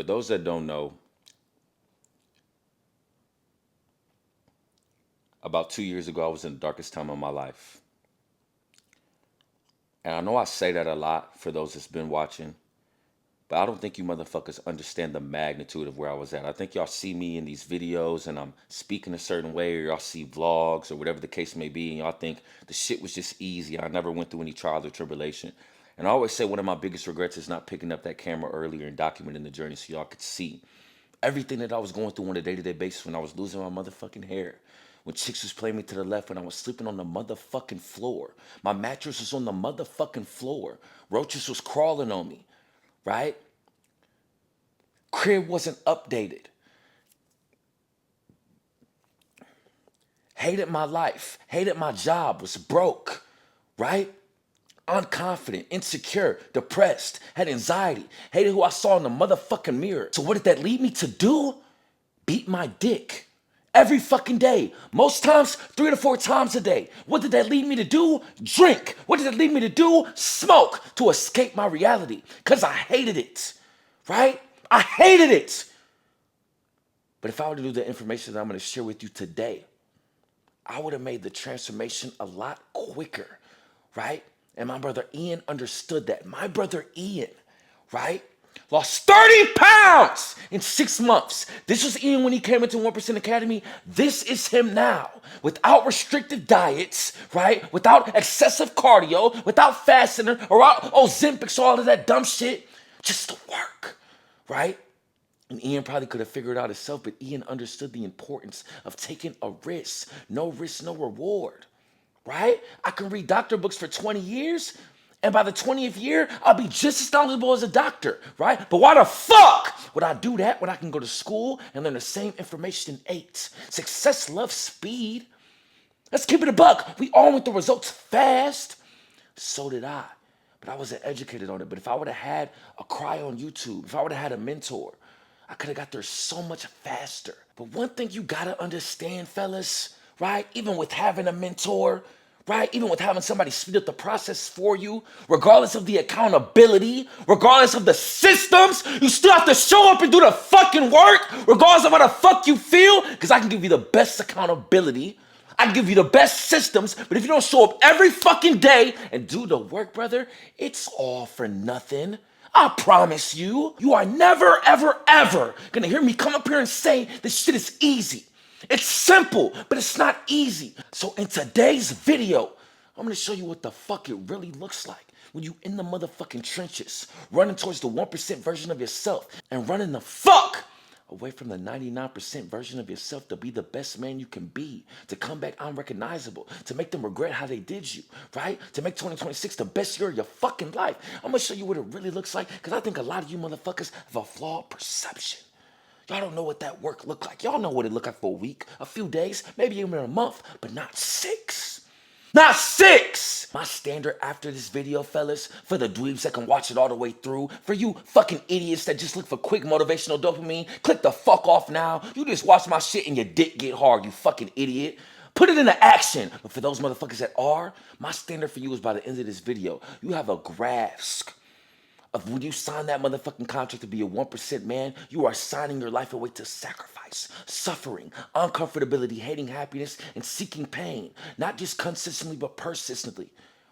For those that don't know, about 2 years ago, I was in the darkest time of my life. And I know I say that a lot for those that's been watching, but I don't think you motherfuckers understand the magnitude of where I was at. I think y'all see me in these videos and I'm speaking a certain way, or y'all see vlogs or whatever the case may be, and y'all think the shit was just easy. I never went through any trials or tribulation. And I always say one of my biggest regrets is not picking up that camera earlier and documenting the journey so y'all could see everything that I was going through on a day-to-day basis when I was losing my motherfucking hair. When chicks was playing me to the left, when I was sleeping on the motherfucking floor. My mattress was on the motherfucking floor. Roaches was crawling on me, right? Crib wasn't updated. Hated my life. Hated my job. Was broke, right? Unconfident, insecure, depressed, had anxiety, hated who I saw in the motherfucking mirror. So what did that lead me to do? Beat my dick. Every fucking day. Most times, 3 to 4 times a day. What did that lead me to do? Drink. What did that lead me to do? Smoke. To escape my reality. Because I hated it. Right? I hated it. But if I were to do the information that I'm going to share with you today, I would have made the transformation a lot quicker. Right? And my brother Ian understood that. My brother Ian, right? Lost 30 pounds in 6 months. This was Ian when he came into 1% Academy. This is him now. Without restricted diets, right? Without excessive cardio, without fasting or without Ozempics, all of that dumb shit. Just the work, right? And Ian probably could have figured it out himself, but Ian understood the importance of taking a risk. No risk, no reward, right? I can read doctor books for 20 years, and by the 20th year, I'll be just as knowledgeable as a doctor, right? But why the fuck would I do that when I can go to school and learn the same information in 8? Success loves speed. Let's keep it a buck. We all want the results fast. So did I. But I wasn't educated on it. But if I would have had a cry on YouTube, if I would have had a mentor, I could have got there so much faster. But one thing you gotta understand, fellas, right? Even with having a mentor, right? Even with having somebody speed up the process for you, regardless of the accountability, regardless of the systems, you still have to show up and do the fucking work, regardless of how the fuck you feel, because I can give you the best accountability. I can give you the best systems, but if you don't show up every fucking day and do the work, brother, it's all for nothing. I promise you, you are never, ever, ever gonna hear me come up here and say this shit is easy. It's simple, but it's not easy. So in today's video, I'm gonna show you what the fuck it really looks like when you in the motherfucking trenches, running towards the 1% version of yourself and running the fuck away from the 99% version of yourself to be the best man you can be, to come back unrecognizable, to make them regret how they did you, right? To make 2026 the best year of your fucking life. I'm gonna show you what it really looks like, because I think a lot of you motherfuckers have a flawed perception. Y'all don't know what that work look like. Y'all know what it look like for a week, a few days, maybe even a month, but not 6. Not 6! My standard after this video, fellas, for the dweebs that can watch it all the way through, for you fucking idiots that just look for quick motivational dopamine, click the fuck off now. You just watch my shit and your dick get hard, you fucking idiot. Put it into action. But for those motherfuckers that are, my standard for you is by the end of this video, you have a grasp of when you sign that motherfucking contract to be a 1% man, you are signing your life away to sacrifice, suffering, uncomfortability, hating happiness, and seeking pain. Not just consistently, but persistently,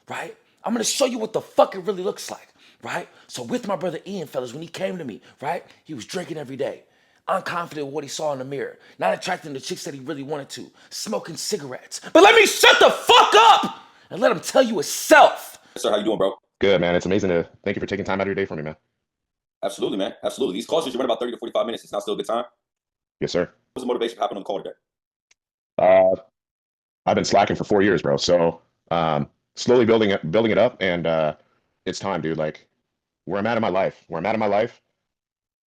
right? I'm gonna show you what the fuck it really looks like, right? So with my brother Ian, fellas, when he came to me, right, he was drinking every day, unconfident with what he saw in the mirror, not attracting the chicks that he really wanted to, smoking cigarettes. But let me shut the fuck up and let him tell you himself. Sir, how you doing, bro? Good, man. It's amazing to thank you for taking time out of your day for me, man. Absolutely, man. Absolutely. These calls usually run about 30 to 45 minutes. It's not still a good time. Yes, sir. What's the motivation for hopping on the call today? Uh, I've been slacking for 4 years, bro. So slowly building it up, and it's time, dude. Like where I'm at in my life,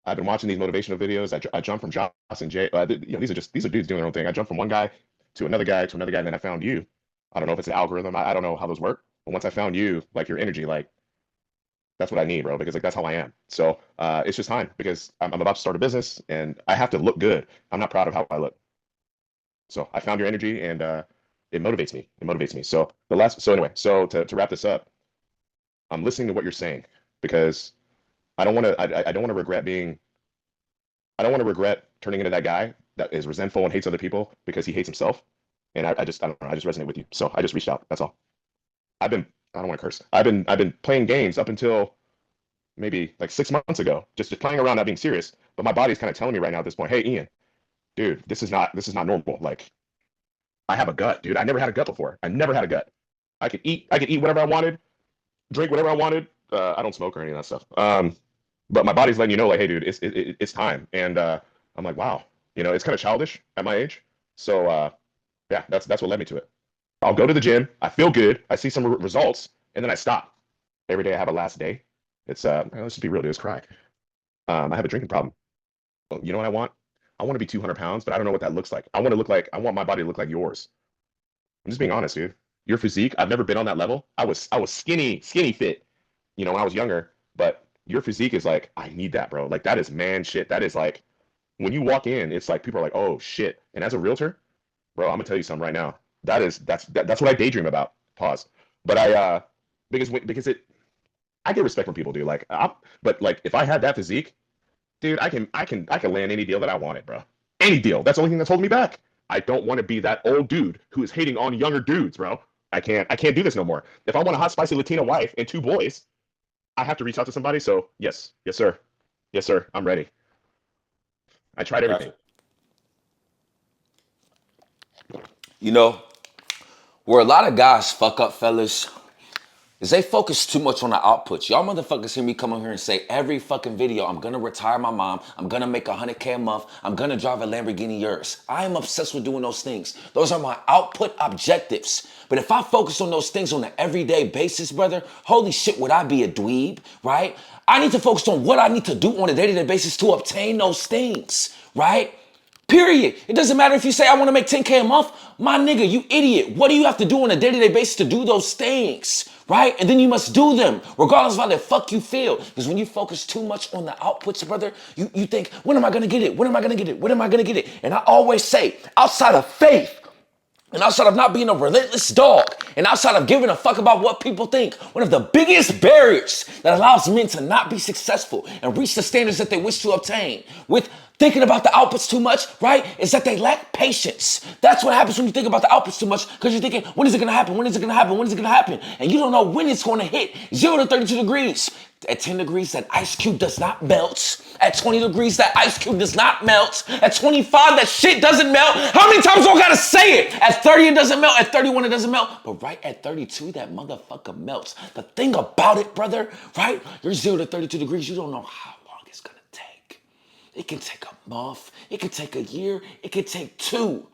I've been watching these motivational videos. I jumped from Joss and Jay. These are dudes doing their own thing. I jumped from one guy to another guy to another guy, and then I found you. I don't know if it's an algorithm. I don't know how those work. But once I found you, like your energy, like that's what I need, bro, because like that's how I am. So it's just time because I'm about to start a business and I have to look good. I'm not proud of how I look. So I found your energy and it motivates me. It motivates me. So to wrap this up, I'm listening to what you're saying because I don't want to regret being I don't want to regret turning into that guy that is resentful and hates other people because he hates himself. And I don't know. I just resonate with you. So I just reached out. That's all. I've been, I don't want to curse. I've been playing games up until maybe like 6 months ago, just playing around, not being serious. But my body's kind of telling me right now at this point, hey, Ian, dude, this is not normal. Like I have a gut, dude. I never had a gut before. I never had a gut. I could eat whatever I wanted, drink whatever I wanted. I don't smoke or any of that stuff. But my body's letting you know, like, hey, dude, it's time. And I'm like, wow, it's kind of childish at my age. So yeah, that's what led me to it. I'll go to the gym. I feel good. I see some results, and then I stop. Every day I have a last day. It's let's just be real, dude. It's cry. I have a drinking problem. You know what I want? I want to be 200 pounds, but I don't know what that looks like. I want my body to look like yours. I'm just being honest, dude. Your physique, I've never been on that level. I was skinny fit, when I was younger. But your physique is like, I need that, bro. Like that is man shit. That is like when you walk in, it's like people are like, oh shit. And as a realtor, bro, I'm gonna tell you something right now. That's what I daydream about. Pause. But because I get respect from people, dude. But like if I had that physique, dude, I can land any deal that I wanted, bro. Any deal. That's the only thing that's holding me back. I don't want to be that old dude who is hating on younger dudes, bro. I can't do this no more. If I want a hot, spicy Latina wife and 2 boys, I have to reach out to somebody. So yes, sir. Yes, sir. I'm ready. I tried everything. Gotcha. Where a lot of guys fuck up, fellas, is they focus too much on the outputs. Y'all motherfuckers hear me come on here and say every fucking video, I'm gonna retire my mom, I'm gonna make $100K a month, I'm gonna drive a Lamborghini Urus. I am obsessed with doing those things. Those are my output objectives. But if I focus on those things on an everyday basis, brother, holy shit, would I be a dweeb, right? I need to focus on what I need to do on a day-to-day basis to obtain those things, right? Period. It doesn't matter if you say, I want to make 10K a month. My nigga, you idiot. What do you have to do on a day-to-day basis to do those things, right? And then you must do them, regardless of how the fuck you feel. Because when you focus too much on the outputs, brother, you think, when am I going to get it? When am I going to get it? When am I going to get it? And I always say, outside of faith, and outside of not being a relentless dog, and outside of giving a fuck about what people think, one of the biggest barriers that allows men to not be successful and reach the standards that they wish to obtain with thinking about the outputs too much, right, is that they lack patience. That's what happens when you think about the outputs too much, because you're thinking, when is it going to happen? When is it going to happen? When is it going to happen? And you don't know when it's going to hit 0 to 32 degrees. At 10 degrees, that ice cube does not melt. At 20 degrees, that ice cube does not melt. At 25, that shit doesn't melt. How many times do I gotta say it? At 30, it doesn't melt. At 31, it doesn't melt. But right at 32, that motherfucker melts. The thing about it, brother, right? You're 0 to 32 degrees. You don't know how long it's gonna take. It can take a month. It can take a year. It can take 2.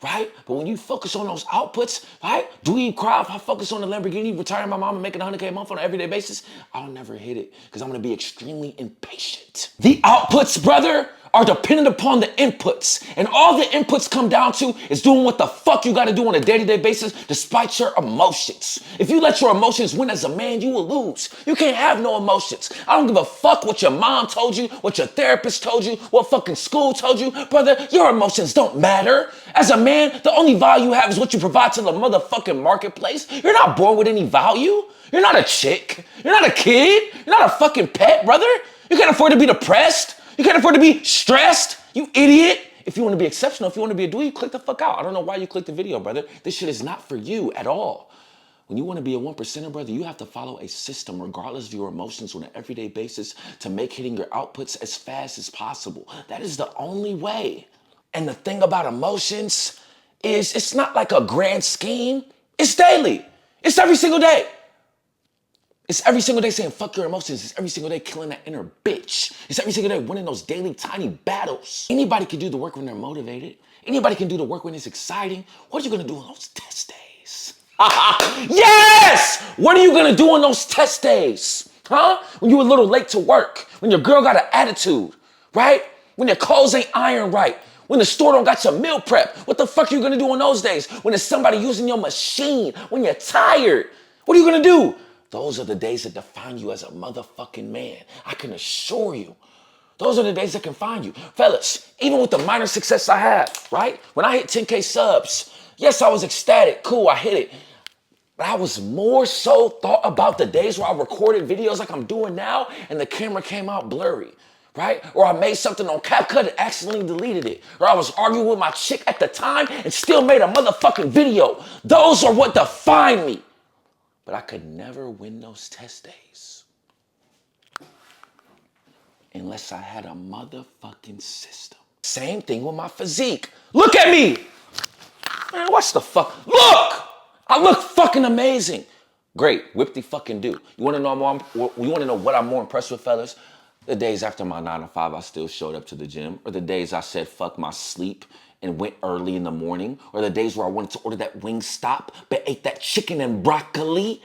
Right? But when you focus on those outputs, right? Do you cry if I focus on the Lamborghini, retiring my mom and making $100K a month on an everyday basis? I'll never hit it because I'm going to be extremely impatient. The outputs, brother, are dependent upon the inputs. And all the inputs come down to is doing what the fuck you got to do on a day-to-day basis despite your emotions. If you let your emotions win as a man, you will lose. You can't have no emotions. I don't give a fuck what your mom told you, what your therapist told you, what fucking school told you. Brother, your emotions don't matter. As a man, the only value you have is what you provide to the motherfucking marketplace. You're not born with any value. You're not a chick. You're not a kid. You're not a fucking pet, brother. You can't afford to be depressed. You can't afford to be stressed, you idiot. If you want to be exceptional, if you want to be a dweeb, click the fuck out. I don't know why you clicked the video, brother. This shit is not for you at all. When you want to be a 1%er, brother, you have to follow a system regardless of your emotions on an everyday basis to make hitting your outputs as fast as possible. That is the only way. And the thing about emotions is it's not like a grand scheme. It's daily. It's every single day. It's every single day saying, fuck your emotions. It's every single day killing that inner bitch. It's every single day winning those daily tiny battles. Anybody can do the work when they're motivated. Anybody can do the work when it's exciting. What are you going to do on those test days? Yes! What are you going to do on those test days? Huh? When you're a little late to work. When your girl got an attitude, right? When your clothes ain't ironed right. When the store don't got your meal prep. What the fuck are you going to do on those days? When there's somebody using your machine. When you're tired. What are you going to do? Those are the days that define you as a motherfucking man. I can assure you. Those are the days that can find you. Fellas, even with the minor success I have, right? When I hit 10K subs, yes, I was ecstatic. Cool, I hit it. But I was more so thought about the days where I recorded videos like I'm doing now and the camera came out blurry, right? Or I made something on CapCut and accidentally deleted it. Or I was arguing with my chick at the time and still made a motherfucking video. Those are what define me. But I could never win those test days unless I had a motherfucking system. Same thing with my physique. Look at me. Man, what's the fuck? Look! I look fucking amazing. Great, whip the fucking do. You wanna know what I'm more impressed with, fellas? The days after my 9 to 5, I still showed up to the gym, or the days I said fuck my sleep and went early in the morning, or the days where I wanted to order that Wingstop but ate that chicken and broccoli.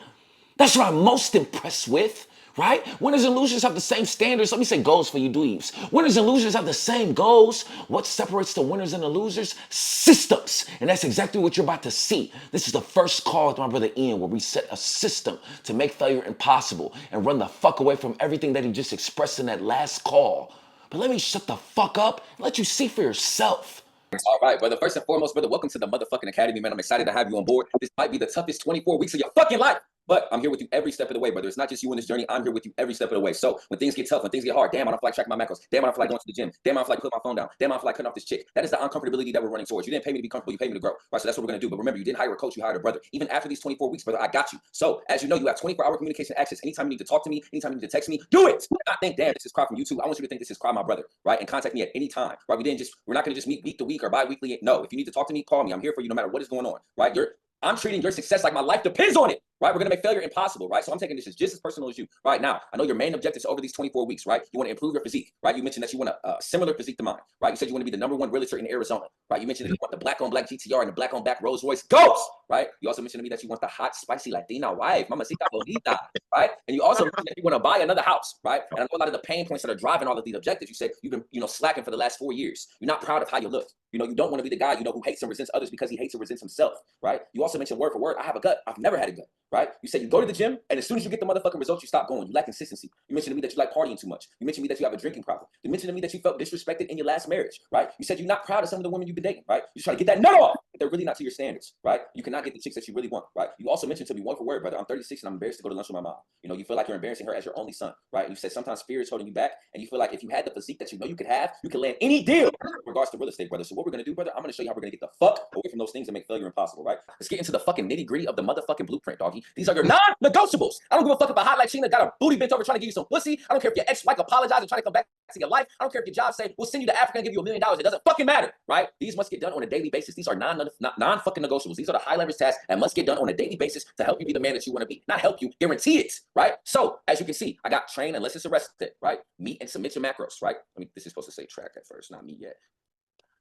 That's what I'm most impressed with, right? Winners and losers have the same standards. Let me say goals for you dweebs. Winners and losers have the same goals. What separates the winners and the losers? Systems. And that's exactly what you're about to see. This is the first call with my brother Ian where we set a system to make failure impossible and run the fuck away from everything that he just expressed in that last call. But let me shut the fuck up and let you see for yourself. All right, brother. First and foremost, brother, welcome to the motherfucking academy, man. I'm excited to have you on board. This might be the toughest 24 weeks of your fucking life. But I'm here with you every step of the way, brother. It's not just you on this journey. I'm here with you every step of the way. So when things get tough, when things get hard, damn, I don't feel like tracking my macros. Damn, I don't feel like going to the gym. Damn, I don't feel like putting my phone down. Damn, I don't feel like cutting off this chick. That is the uncomfortability that we're running towards. You didn't pay me to be comfortable. You paid me to grow. Right, so that's what we're going to do. But remember, you didn't hire a coach. You hired a brother. Even after these 24 weeks, brother, I got you. So as you know, you have 24-hour communication access. Anytime you need to talk to me, anytime you need to text me, do it. I think, damn, this is Cry from YouTube. I want you to think this is Cry, my brother, right? And contact me at any time, right? We're not going to just meet week to week or bi-weekly. No, if you need to talk to me, call me. I'm here for you no matter what is going on, right? I'm treating your success like my life depends on it, right? We're gonna make failure impossible, right? So I'm taking this as just as personal as you, right? Now, I know your main objectives over these 24 weeks, right? You want to improve your physique, right? You mentioned that you want a similar physique to mine, right? You said you want to be the #1 realtor in Arizona, right? You mentioned that you want the black-on-black GTR and the black-on-black Rolls Royce Ghost, right? You also mentioned to me that you want the hot, spicy Latina wife, mamacita bonita, right? And you also mentioned that you want to buy another house, right? And I know a lot of the pain points that are driving all of these objectives. You said you've been, slacking for the last 4 years. You're not proud of how you look. You don't want to be the guy, who hates and resents others because he hates and resents himself, right? You also mentioned word for word, I have a gut. I've never had a gut, right? You said you go to the gym, and as soon as you get the motherfucking results, you stop going. You lack consistency. You mentioned to me that you like partying too much. You mentioned to me that you have a drinking problem. You mentioned to me that you felt disrespected in your last marriage, right? You said you're not proud of some of the women you've been dating, right? You're trying to get that nut off, but they're really not to your standards, right? You cannot get the chicks that you really want, right? You also mentioned to me word for word, brother, I'm 36 and I'm embarrassed to go to lunch with my mom. You feel like you're embarrassing her as your only son, right? You said sometimes fear is holding you back, and you feel like if you had the physique that you could have, you could land any deal in regards to real estate, brother. So what we're gonna do, brother, I'm gonna show you how we're gonna get the fuck away from those things and make failure impossible, right? Let's get into the fucking nitty gritty of the motherfucking blueprint, doggy. These are your non-negotiables. I don't give a fuck about Hot Like Sheena got a booty bent over trying to give you some pussy. I don't care if your ex-wife apologized and trying to come back to your life. I don't care if your job say we'll send you to Africa and give you $1 million. It doesn't fucking matter, right? These must get done on a daily basis. These are non-fucking negotiables. These are the high leverage tasks that must get done on a daily basis to help you be the man that you want to be. Not help you, guarantee it, right? So as you can see, I got train unless it's arrested, right? Meet and submit your macros, right? This is supposed to say track at first, not me yet.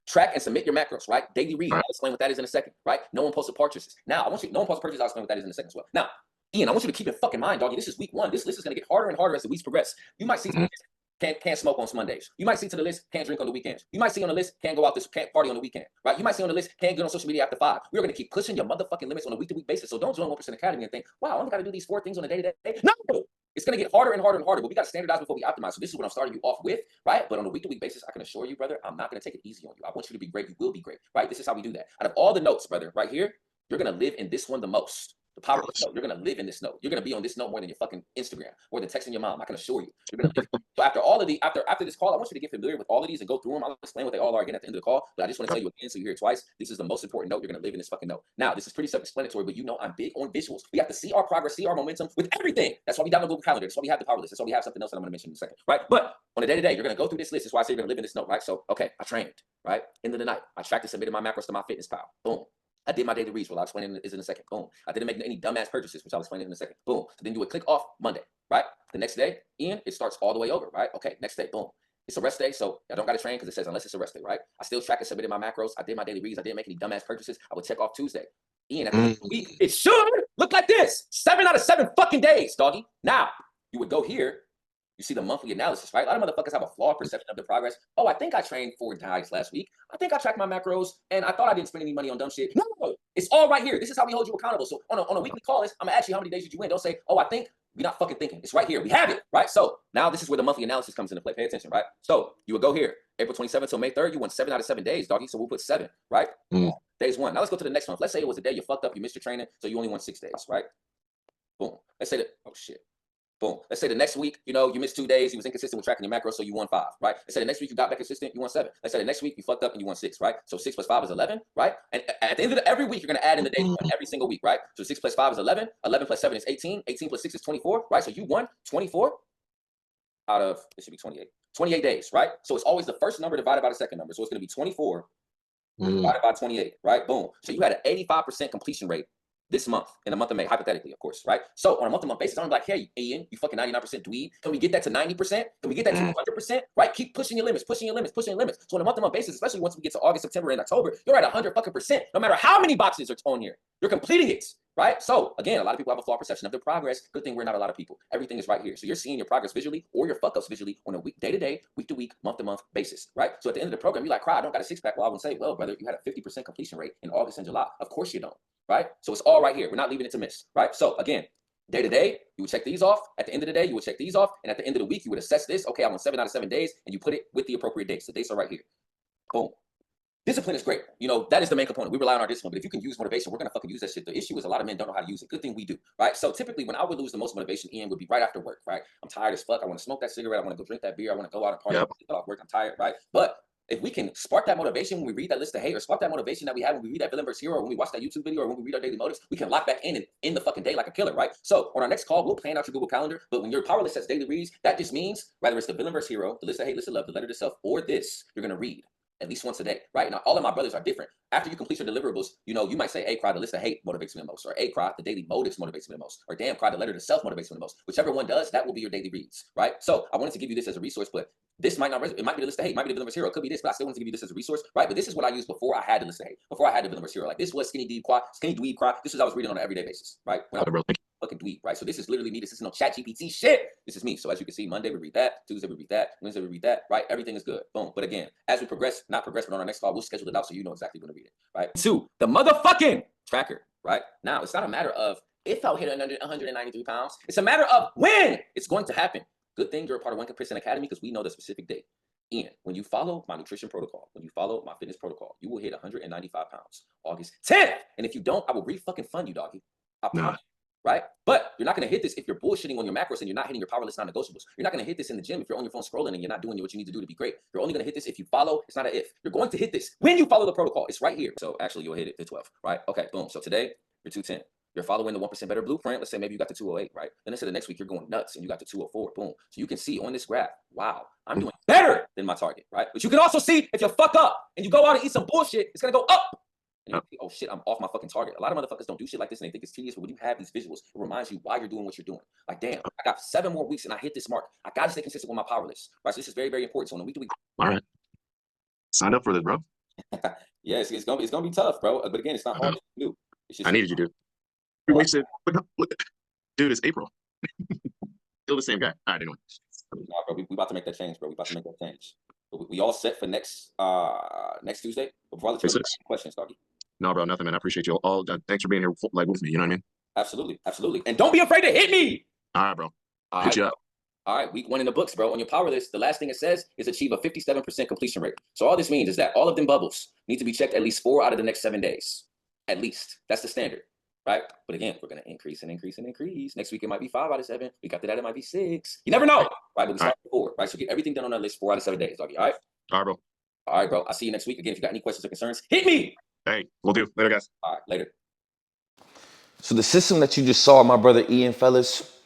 Track and submit your macros, right? Daily read. I'll explain what that is in a second, right? No impulsive purchases. Now, no impulsive purchases. I'll explain what that is in a second as well. Now, Ian, I want you to keep in fucking mind, doggy. This is week 1. This list is going to get harder and harder as the weeks progress. You might see can't smoke on Mondays. You might see to the list can't drink on the weekends. You might see on the list can't party on the weekend, right? You might see on the list can't get on social media after 5. We're going to keep pushing your motherfucking limits on a week-to-week basis. So don't join 1% Academy and think, wow, I only got to do these 4 things on a day-to-day. No! It's going to get harder and harder and harder, but we got to standardize before we optimize. So this is what I'm starting you off with, right? But on a week-to-week basis, I can assure you, brother, I'm not going to take it easy on you. I want you to be great. You will be great, right? This is how we do that. Out of all the notes, brother, right here, you're going to live in this one the most. The power of this note. You're going to live in this note. You're going to be on this note more than your fucking Instagram, more than texting your mom. I can assure you. You're going to live. So after this call, I want you to get familiar with all of these and go through them. I'll explain what they all are again at the end of the call. But I just want to tell you again, so you hear it twice. This is the most important note. You're going to live in this fucking note. Now, this is pretty self-explanatory, but I'm big on visuals. We have to see our progress, see our momentum with everything. That's why we download Google Calendar. That's why we have the power list. That's why we have something else that I'm going to mention in a second, right? But on a day-to-day, you're going to go through this list. That's why I say you're going to live in this note, right? So, okay, I trained, right? End of the night, I tracked and submitted my macros to my fitness pal. Boom. I did my daily reads. Well, I'll explain it in a second. Boom. I didn't make any dumbass purchases, which I'll explain it in a second. Boom. So then you would click off Monday, right? The next day, Ian, it starts all the way over, right? Okay, next day, boom. It's a rest day, so I don't got to train because it says unless it's a rest day, right? I still track and submitted my macros. I did my daily reads. I didn't make any dumbass purchases. I would check off Tuesday. Ian, at the end of the week, it should look like this. 7 out of 7 fucking days, doggy. Now, you would go here. You see the monthly analysis, right? A lot of motherfuckers have a flawed perception of the progress. Oh, I think I trained 4 times last week. I think I tracked my macros, and I thought I didn't spend any money on dumb shit. No, it's all right here. This is how we hold you accountable. So on a weekly call list, I'm gonna ask you how many days did you win. Don't say, oh, I think. We're not fucking thinking. It's right here. We have it, right? So now this is where the monthly analysis comes into play. Pay attention, right? So you would go here, April 27th till May 3rd. You won 7 out of 7 days, doggy. So we'll put 7, right? Days 1. Now let's go to the next one. Let's say it was a day you fucked up, you missed your training, so you only won 6 days, right? Boom. Let's say that. Oh shit. Boom. Let's say the next week, you know, you missed 2 days, you was inconsistent with tracking your macros, so you won 5, right? Let's say the next week you got back consistent, you won 7. Let's say the next week you fucked up and you won 6, right? So 6 plus 5 is 11, right? And at the end of every week, you're gonna add in the days you won every single week, right? So 6 plus 5 is 11, 11 plus 7 is 18, 18 plus 6 is 24, right? So you won 24 out of, it should be 28. 28 days, right? So it's always the first number divided by the second number. So it's gonna be 24 divided by 28, right? Boom. So you had an 85% completion rate this month, in the month of May, hypothetically, of course, right? So on a month-to-month basis, I'm like, hey, Ian, you fucking 99% dweeb. Can we get that to 90%? Can we get that to 100%? Right? Keep pushing your limits, pushing your limits, pushing your limits. So on a month-to-month basis, especially once we get to August, September, and October, you're at 100 fucking percent. No matter how many boxes are on here, you're completing it, right? So again, a lot of people have a flawed perception of their progress. Good thing we're not a lot of people. Everything is right here. So you're seeing your progress visually or your fuck-ups visually on a week, day-to-day, week-to-week, month-to-month basis, right? So at the end of the program, you're like, cry, I don't got a six-pack. Well, I would say, well, brother, you had a 50% completion rate in August and July. Of course you don't. Right? So it's all right here. We're not leaving it to miss, right? So again, day to day, you would check these off. At the end of the day, you would check these off. And at the end of the week, you would assess this. Okay, I'm on 7 out of 7 days, and you put it with the appropriate dates. The dates are right here. Boom. Discipline is great. You know, that is the main component. We rely on our discipline, but if you can use motivation, we're going to fucking use that shit. The issue is a lot of men don't know how to use it. Good thing we do, right? So typically when I would lose the most motivation, Ian, would be right after work, right? I'm tired as fuck. I want to smoke that cigarette. I want to go drink that beer. I want to go out and party. Yep. Get off work. I'm tired, right? But if we can spark that motivation when we read that list of hate, or spark that motivation that we have when we read that Villain vs. Hero, or when we watch that YouTube video, or when we read our daily motives, we can lock back in the fucking day like a killer, right? So on our next call, we'll plan out your Google Calendar. But when your power list says daily reads, that just means whether it's the Villain vs. Hero, the list of hate, list of love, the letter to self, or this, you're gonna read at least once a day, right? Now, all of my brothers are different. After you complete your deliverables, you know, you might say, hey, cry, the list of hate motivates me the most, or hey, cry, the daily motives motivates me the most, or damn, cry, the letter to self motivates me the most. Whichever one does, that will be your daily reads, right? So I wanted to give you this as a resource, but this might not, it might be the list of hate, it might be the Villain vs. Hero, it could be this, but I still want to give you this as a resource, right? But this is what I used before I had the list of hate, before I had the Villain vs. Hero. Like this was skinny dweeb cry. This was I was reading on an everyday basis, right? When I was fucking dweeb, right? So this is literally me. This is no chat GPT shit. This is me. So as you can see, Monday we read that, Tuesday we read that, Wednesday we read that, right? Everything is good. Boom. But again, as we progress, not progress, but on our next call, we'll schedule it out so you know exactly when to read it, right? 2, the motherfucking tracker, right? Now it's not a matter of if I'll hit 193 pounds. It's a matter of when it's going to happen. Good thing you're a part of 1% Academy because we know the specific date. Ian, when you follow my nutrition protocol, when you follow my fitness protocol, you will hit 195 pounds August 10th. And if you don't, I will re-fucking fund you, doggy. I promise. Right? But you're not going to hit this if you're bullshitting on your macros and you're not hitting your power list non-negotiables. You're not going to hit this in the gym if you're on your phone scrolling and you're not doing what you need to do to be great. You're only going to hit this if you follow. It's not an if. You're going to hit this when you follow the protocol. It's right here. So actually, you'll hit it to 12, right? Okay, boom. So today, you're 210. You're following the 1% better blueprint. Let's say maybe you got to 208, right? Then let's say the next week you're going nuts and you got to 204. Boom. So you can see on this graph, wow, I'm doing better than my target, right? But you can also see if you fuck up and you go out and eat some bullshit, it's going to go up. And you think, oh shit, I'm off my fucking target. A lot of motherfuckers don't do shit like this and they think it's tedious, but when you have these visuals, it reminds you why you're doing what you're doing. Like, damn, I got 7 more weeks and I hit this mark. I gotta stay consistent with my power list. Right. So this is very, very important. So on a week to week. All right. Sign up for this, bro. Yeah, it's gonna be tough, bro. But again, it's not hard to do. It's just I needed you, dude. You wasted, dude, it's April. Still the same guy. All right, anyway. Nah, bro, we about to make that change, bro. We about to make that change. But we all set for next Tuesday. But before I let you know, questions, doggy. No, bro, nothing, man. I appreciate you all. Thanks for being here, like with me. You know what I mean? Absolutely, absolutely. And don't be afraid to hit me. All right, bro. All Hit right, you up. All right, week 1 in the books, bro. On your power list, the last thing it says is achieve a 57% completion rate. So all this means is that all of them bubbles need to be checked at least 4 out of the next 7 days. At least. That's the standard, right? But again, we're going to increase and increase and increase. Next week, it might be 5 out of 7. Week after that, it might be 6. You never know, right? But we start with 4, right? So get everything done on that list 4 out of 7 days, doggy. All right? All right, bro. All right, bro. I'll see you next week. Again, if you got any questions or concerns, hit me. Hey, we'll do. Later, guys. All right, later. So the system that you just saw, my brother Ian, fellas,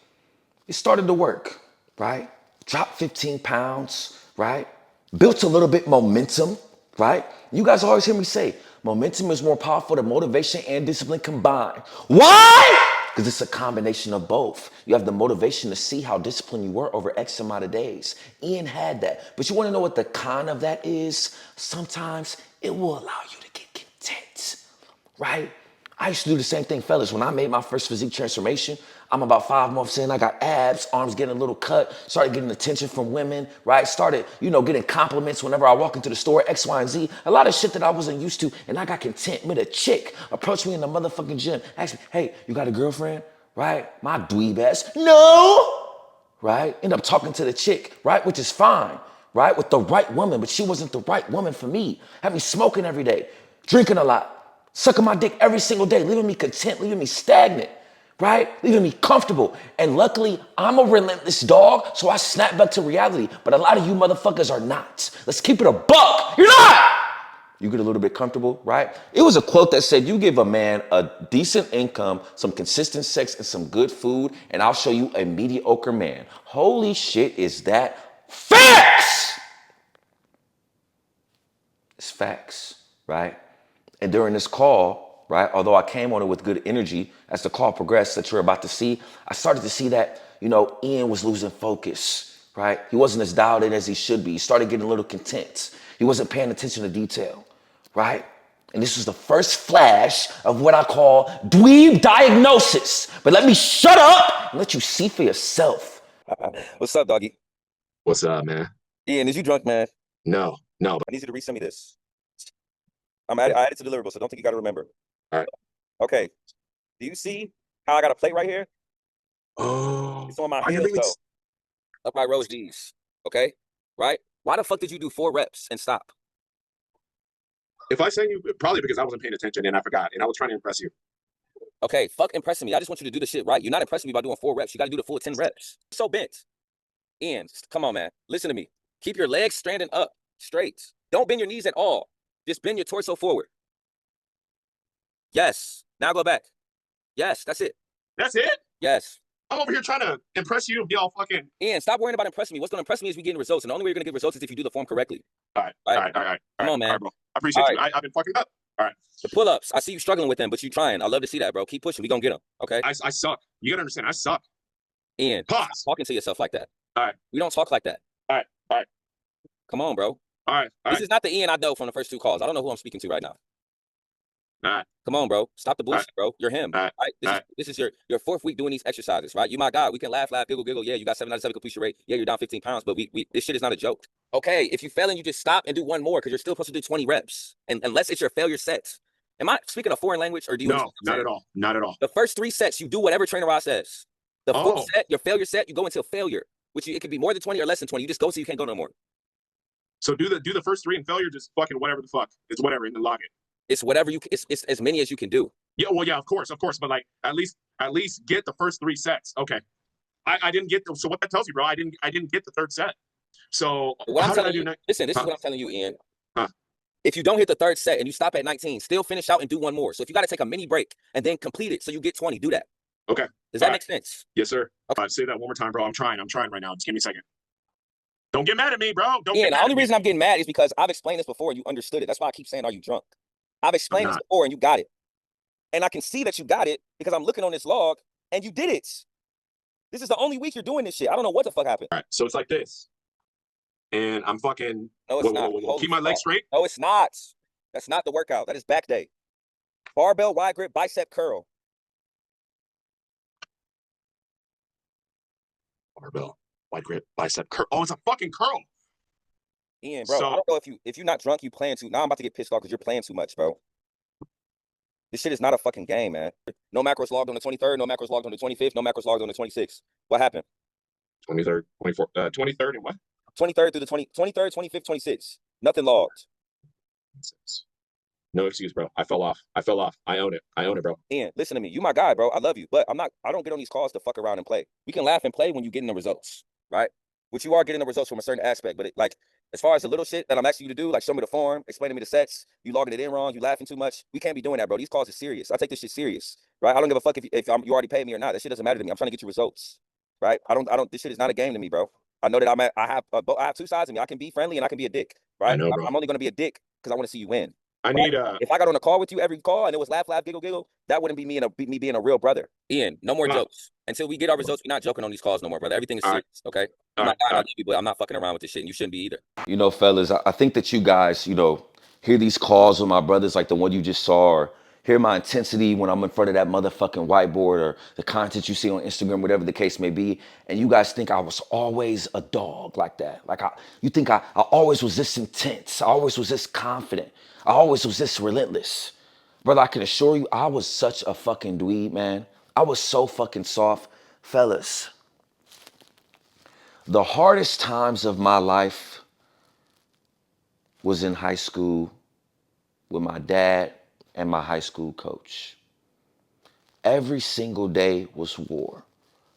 it started to work, right? Dropped 15 pounds, right? Built a little bit momentum, right? You guys always hear me say, momentum is more powerful than motivation and discipline combined. Why? Because it's a combination of both. You have the motivation to see how disciplined you were over X amount of days. Ian had that. But you want to know what the con of that is? Sometimes it will allow you to get content, right? I used to do the same thing, fellas. When I made my first physique transformation, I'm about 5 months in, I got abs, arms getting a little cut, started getting attention from women, right? Started, getting compliments whenever I walk into the store, X, Y, and Z. A lot of shit that I wasn't used to, and I got content. Met a chick, approached me in the motherfucking gym, asked me, hey, you got a girlfriend? Right? My dweeb ass, no! Right? End up talking to the chick, right? Which is fine, right? With the right woman, but she wasn't the right woman for me. Had me smoking every day, drinking a lot, sucking my dick every single day, leaving me content, leaving me stagnant, right? Leaving me comfortable. And luckily, I'm a relentless dog, so I snap back to reality. But a lot of you motherfuckers are not. Let's keep it a buck. You're not! You get a little bit comfortable, right? It was a quote that said, you give a man a decent income, some consistent sex, and some good food, and I'll show you a mediocre man. Holy shit, is that facts? It's facts, right? And during this call, right, although I came on it with good energy, as the call progressed that you're about to see, I started to see that, Ian was losing focus, right? He wasn't as dialed in as he should be. He started getting a little content. He wasn't paying attention to detail, right? And this was the first flash of what I call dweeb diagnosis. But let me shut up and let you see for yourself. What's up, doggy? What's up, man? Ian, is you drunk, man? No, I need you to resend me this. I added to deliverable, so don't think you got to remember. All right. Okay. Do you see how I got a plate right here? Oh, It's on my are you heels, really? though. Upright rows D's. Okay? Right? Why the fuck did you do 4 reps and stop? If I send you, probably because I wasn't paying attention and I forgot, and I was trying to impress you. Okay, fuck impressing me. I just want you to do the shit right. You're not impressing me by doing 4 reps. You got to do the full 10 reps. So bent. Ian, come on, man. Listen to me. Keep your legs standing up straight. Don't bend your knees at all. Just bend your torso forward. Yes. Now go back. Yes, that's it. That's it? Yes. I'm over here trying to impress you and be all fucking. Ian, stop worrying about impressing me. What's going to impress me is we getting results. And the only way you're going to get results is if you do the form correctly. All right. Come on, man. All right, bro. I appreciate All you. I've been fucking up. All right. The pull-ups, I see you struggling with them, but you trying. I love to see that, bro. Keep pushing. We going to get them, okay? I suck. You gotta understand, I suck. Ian, Pause. stop talking to yourself like that. All right. We don't talk like that. All right. Come on, bro. All right. This is not the Ian I know from the first 2 calls. I don't know who I'm speaking to right now. All right. Come on, bro. Stop the bullshit, bro. You're him. All right. Right? This is your 4th week doing these exercises, right? You my God. We can laugh, giggle. Yeah, you got 7 out of 7 completion rate. Yeah, you're down 15 pounds, but this shit is not a joke. Okay, if you fail and you just stop and do 1 more because you're still supposed to do 20 reps. And unless it's your failure sets. Am I speaking a foreign language or do you No, not at all. Not at all. The first 3 sets, you do whatever Trainer Ross says. The 4th set, your failure set, you go until failure, which it could be more than 20 or less than 20. You just go so you can't go no more. So do the first 3 and failure, just fucking whatever the fuck. It's whatever, and then log it. It's whatever it's as many as you can do. Yeah, well, yeah, of course, but like at least get the first 3 sets. Okay. I didn't get so what that tells you, bro, I didn't get the 3rd set. So what how I'm did I telling do you, next? listen, this is what I'm telling you, Ian. Huh? If you don't hit the 3rd set and you stop at 19, still finish out and do 1 more. So if you got to take a mini break and then complete it so you get 20, do that. Okay. Does that make sense? Yes, sir. Okay. Say that one more time, bro. I'm trying right now. Just give me a second. Don't get mad at me, bro. Ian, the only reason I'm getting mad is because I've explained this before and you understood it. That's why I keep saying, are you drunk? I've explained this before and you got it. And I can see that you got it because I'm looking on this log and you did it. This is the only week you're doing this shit. I don't know what the fuck happened. All right. So it's like this. And I'm fucking. No, it's not. Keep my legs straight. No, it's not. That's not the workout. That is back day. Barbell, wide grip, bicep curl. Barbell, wide grip, bicep curl. Oh, it's a fucking curl. Ian, bro, I don't know if you're not drunk, you playing too. Now I'm about to get pissed off because you're playing too much, bro. This shit is not a fucking game, man. No macros logged on the 23rd, no macros logged on the 25th, no macros logged on the 26th. What happened? 23rd, 24th, 23rd and what? 23rd through the 23rd, 25th, 26th. Nothing logged. No excuse, bro. I fell off. I own it, bro. Ian, listen to me. You my guy, bro. I love you, but I don't get on these calls to fuck around and play. We can laugh and play when you're getting the results, right? Which you are getting the results from a certain aspect, but as far as the little shit that I'm asking you to do, like show me the form, explain to me the sets, you logging it in wrong, you laughing too much, we can't be doing that, bro. These calls are serious. I take this shit serious, right? I don't give a fuck if you already paid me or not. That shit doesn't matter to me. I'm trying to get you results, right? I don't. This shit is not a game to me, bro. I know that I have 2 sides of me. I can be friendly and I can be a dick, right? I know, bro. I'm only gonna be a dick because I want to see you win. I need If I got on a call with you every call and it was laugh, giggle, that wouldn't be me being a real brother. Ian, no more jokes. Until we get our results, we're not joking on these calls no more, brother. Everything is serious, okay? I love you, but I'm not fucking around with this shit, and you shouldn't be either. Fellas, I think that you guys, hear these calls with my brothers like the one you just saw, or hear my intensity when I'm in front of that motherfucking whiteboard, or the content you see on Instagram, whatever the case may be, and you guys think I was always a dog like that. You think I always was this intense. I always was this confident. I always was this relentless. Brother, I can assure you, I was such a fucking dweeb, man. I was so fucking soft. Fellas, the hardest times of my life was in high school with my dad and my high school coach. every single day was war.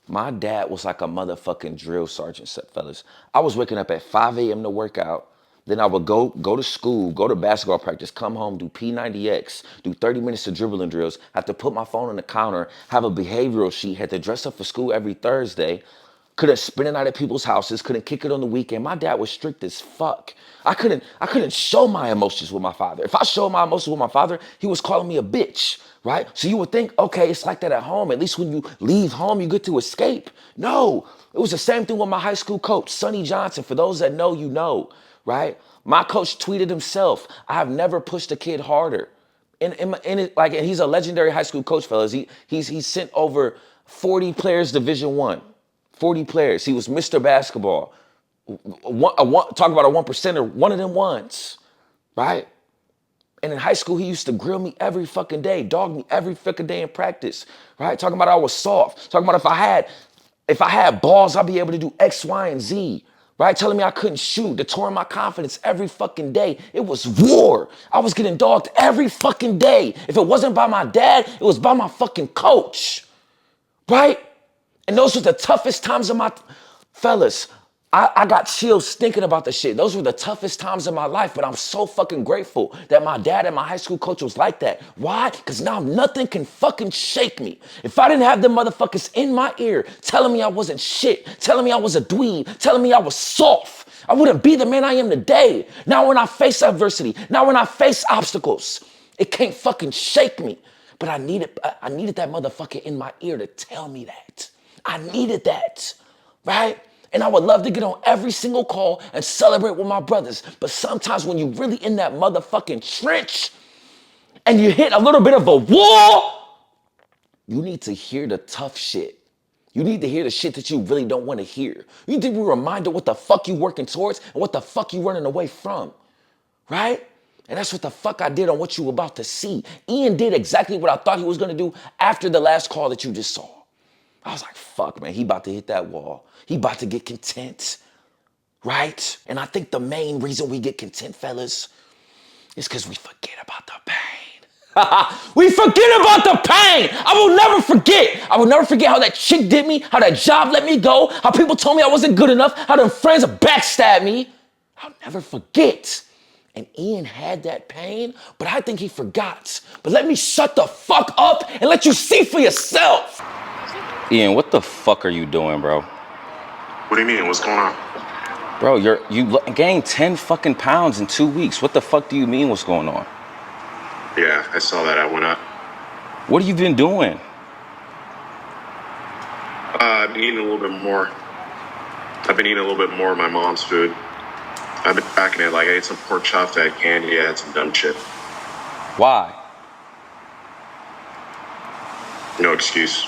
My dad was like a motherfucking drill sergeant, fellas. I was waking up at 5 a.m. to work out. Then I would go to school, go to basketball practice, come home, do P90X, do 30 minutes of dribbling drills, have to put my phone on the counter, have a behavioral sheet, had to dress up for school every Thursday. Couldn't spend the night at people's houses, couldn't kick it on the weekend. My dad was strict as fuck. I couldn't show my emotions with my father. If I showed my emotions with my father, he was calling me a bitch, right? So you would think, okay, it's like that at home. At least when you leave home, you get to escape. No, it was the same thing with my high school coach, Sonny Johnson. For those that know, you know, right? My coach tweeted himself, I have never pushed a kid harder. And he's a legendary high school coach, fellas. He's sent over 40 players Division I. 40 players. He was Mr. Basketball. Talk about a 1%er, one of them ones, right? And in high school, he used to grill me every fucking day, dog me every fucking day in practice, right? Talking about I was soft. Talking about if I had balls, I'd be able to do X, Y, and Z, right? Telling me I couldn't shoot, detouring my confidence every fucking day. It was war. I was getting dogged every fucking day. If it wasn't by my dad, it was by my fucking coach, right? And those were the toughest times of my, fellas, I got chills thinking about the shit. Those were the toughest times of my life, but I'm so fucking grateful that my dad and my high school coach was like that. Why? Because now nothing can fucking shake me. If I didn't have them motherfuckers in my ear telling me I wasn't shit, telling me I was a dweeb, telling me I was soft, I wouldn't be the man I am today. Now when I face adversity, now when I face obstacles, it can't fucking shake me. But I needed that motherfucker in my ear to tell me that. I needed that, right? And I would love to get on every single call and celebrate with my brothers. But sometimes when you're really in that motherfucking trench and you hit a little bit of a wall, you need to hear the tough shit. You need to hear the shit that you really don't want to hear. You need to be reminded what the fuck you working towards and what the fuck you running away from, right? And that's what the fuck I did on what you were about to see. Ian did exactly what I thought he was going to do after the last call that you just saw. I was like, fuck, man, he about to hit that wall. He about to get content, right? And I think the main reason we get content, fellas, is because we forget about the pain. We forget about the pain. I will never forget. I will never forget how that chick did me, how that job let me go, how people told me I wasn't good enough, how them friends backstabbed me. I'll never forget. And Ian had that pain, but I think he forgot. But let me shut the fuck up and let you see for yourself. Ian, what the fuck are you doing, bro? What do you mean? What's going on? Bro, you gained 10 fucking pounds in 2 weeks. What the fuck do you mean what's going on? Yeah, I saw that. I went up. What have you been doing? I've been eating a little bit more. I've been eating a little bit more of my mom's food. I've been tracking it. Like, I ate some pork chops, I had candy, I had some dumb shit. Why? No excuse.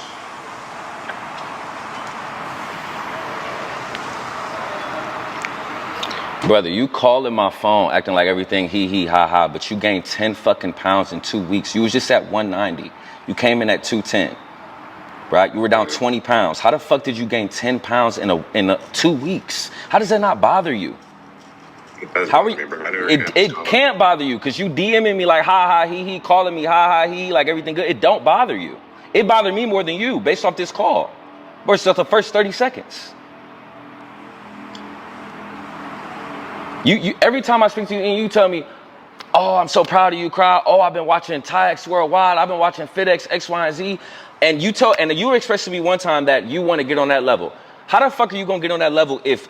Brother, you calling my phone acting like everything hee ha ha, but you gained 10 fucking pounds in 2 weeks. You was just at 190. You came in at 210, right? You were down 20 pounds. How the fuck did you gain 10 pounds in 2 weeks? How does that not bother you? How are you? It can't bother you because you DMing me like ha ha he calling me ha ha he like everything good. It don't bother you. It bothered me more than you based off this call versus the first 30 seconds. You every time I speak to you and you tell me, oh, I'm so proud of you, crowd. Oh, I've been watching TIX Worldwide. I've been watching FitX, X, Y, and Z. And you were expressing to me one time that you want to get on that level. How the fuck are you going to get on that level if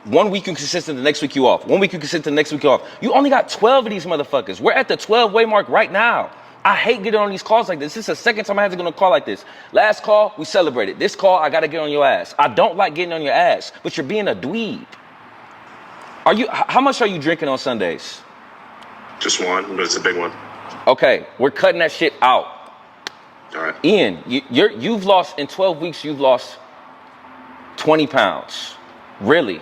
1 week you're consistent, the next week you off? 1 week you're consistent, the next week you off. You only got 12 of these motherfuckers. We're at the 12-way mark right now. I hate getting on these calls like this. This is the second time I had to get on a call like this. Last call, we celebrated. This call, I got to get on your ass. I don't like getting on your ass, but you're being a dweeb. How much are you drinking on Sundays? Just one, but it's a big one. Okay, we're cutting that shit out. All right. Ian, you've lost, in 12 weeks, you've lost 20 pounds. Really?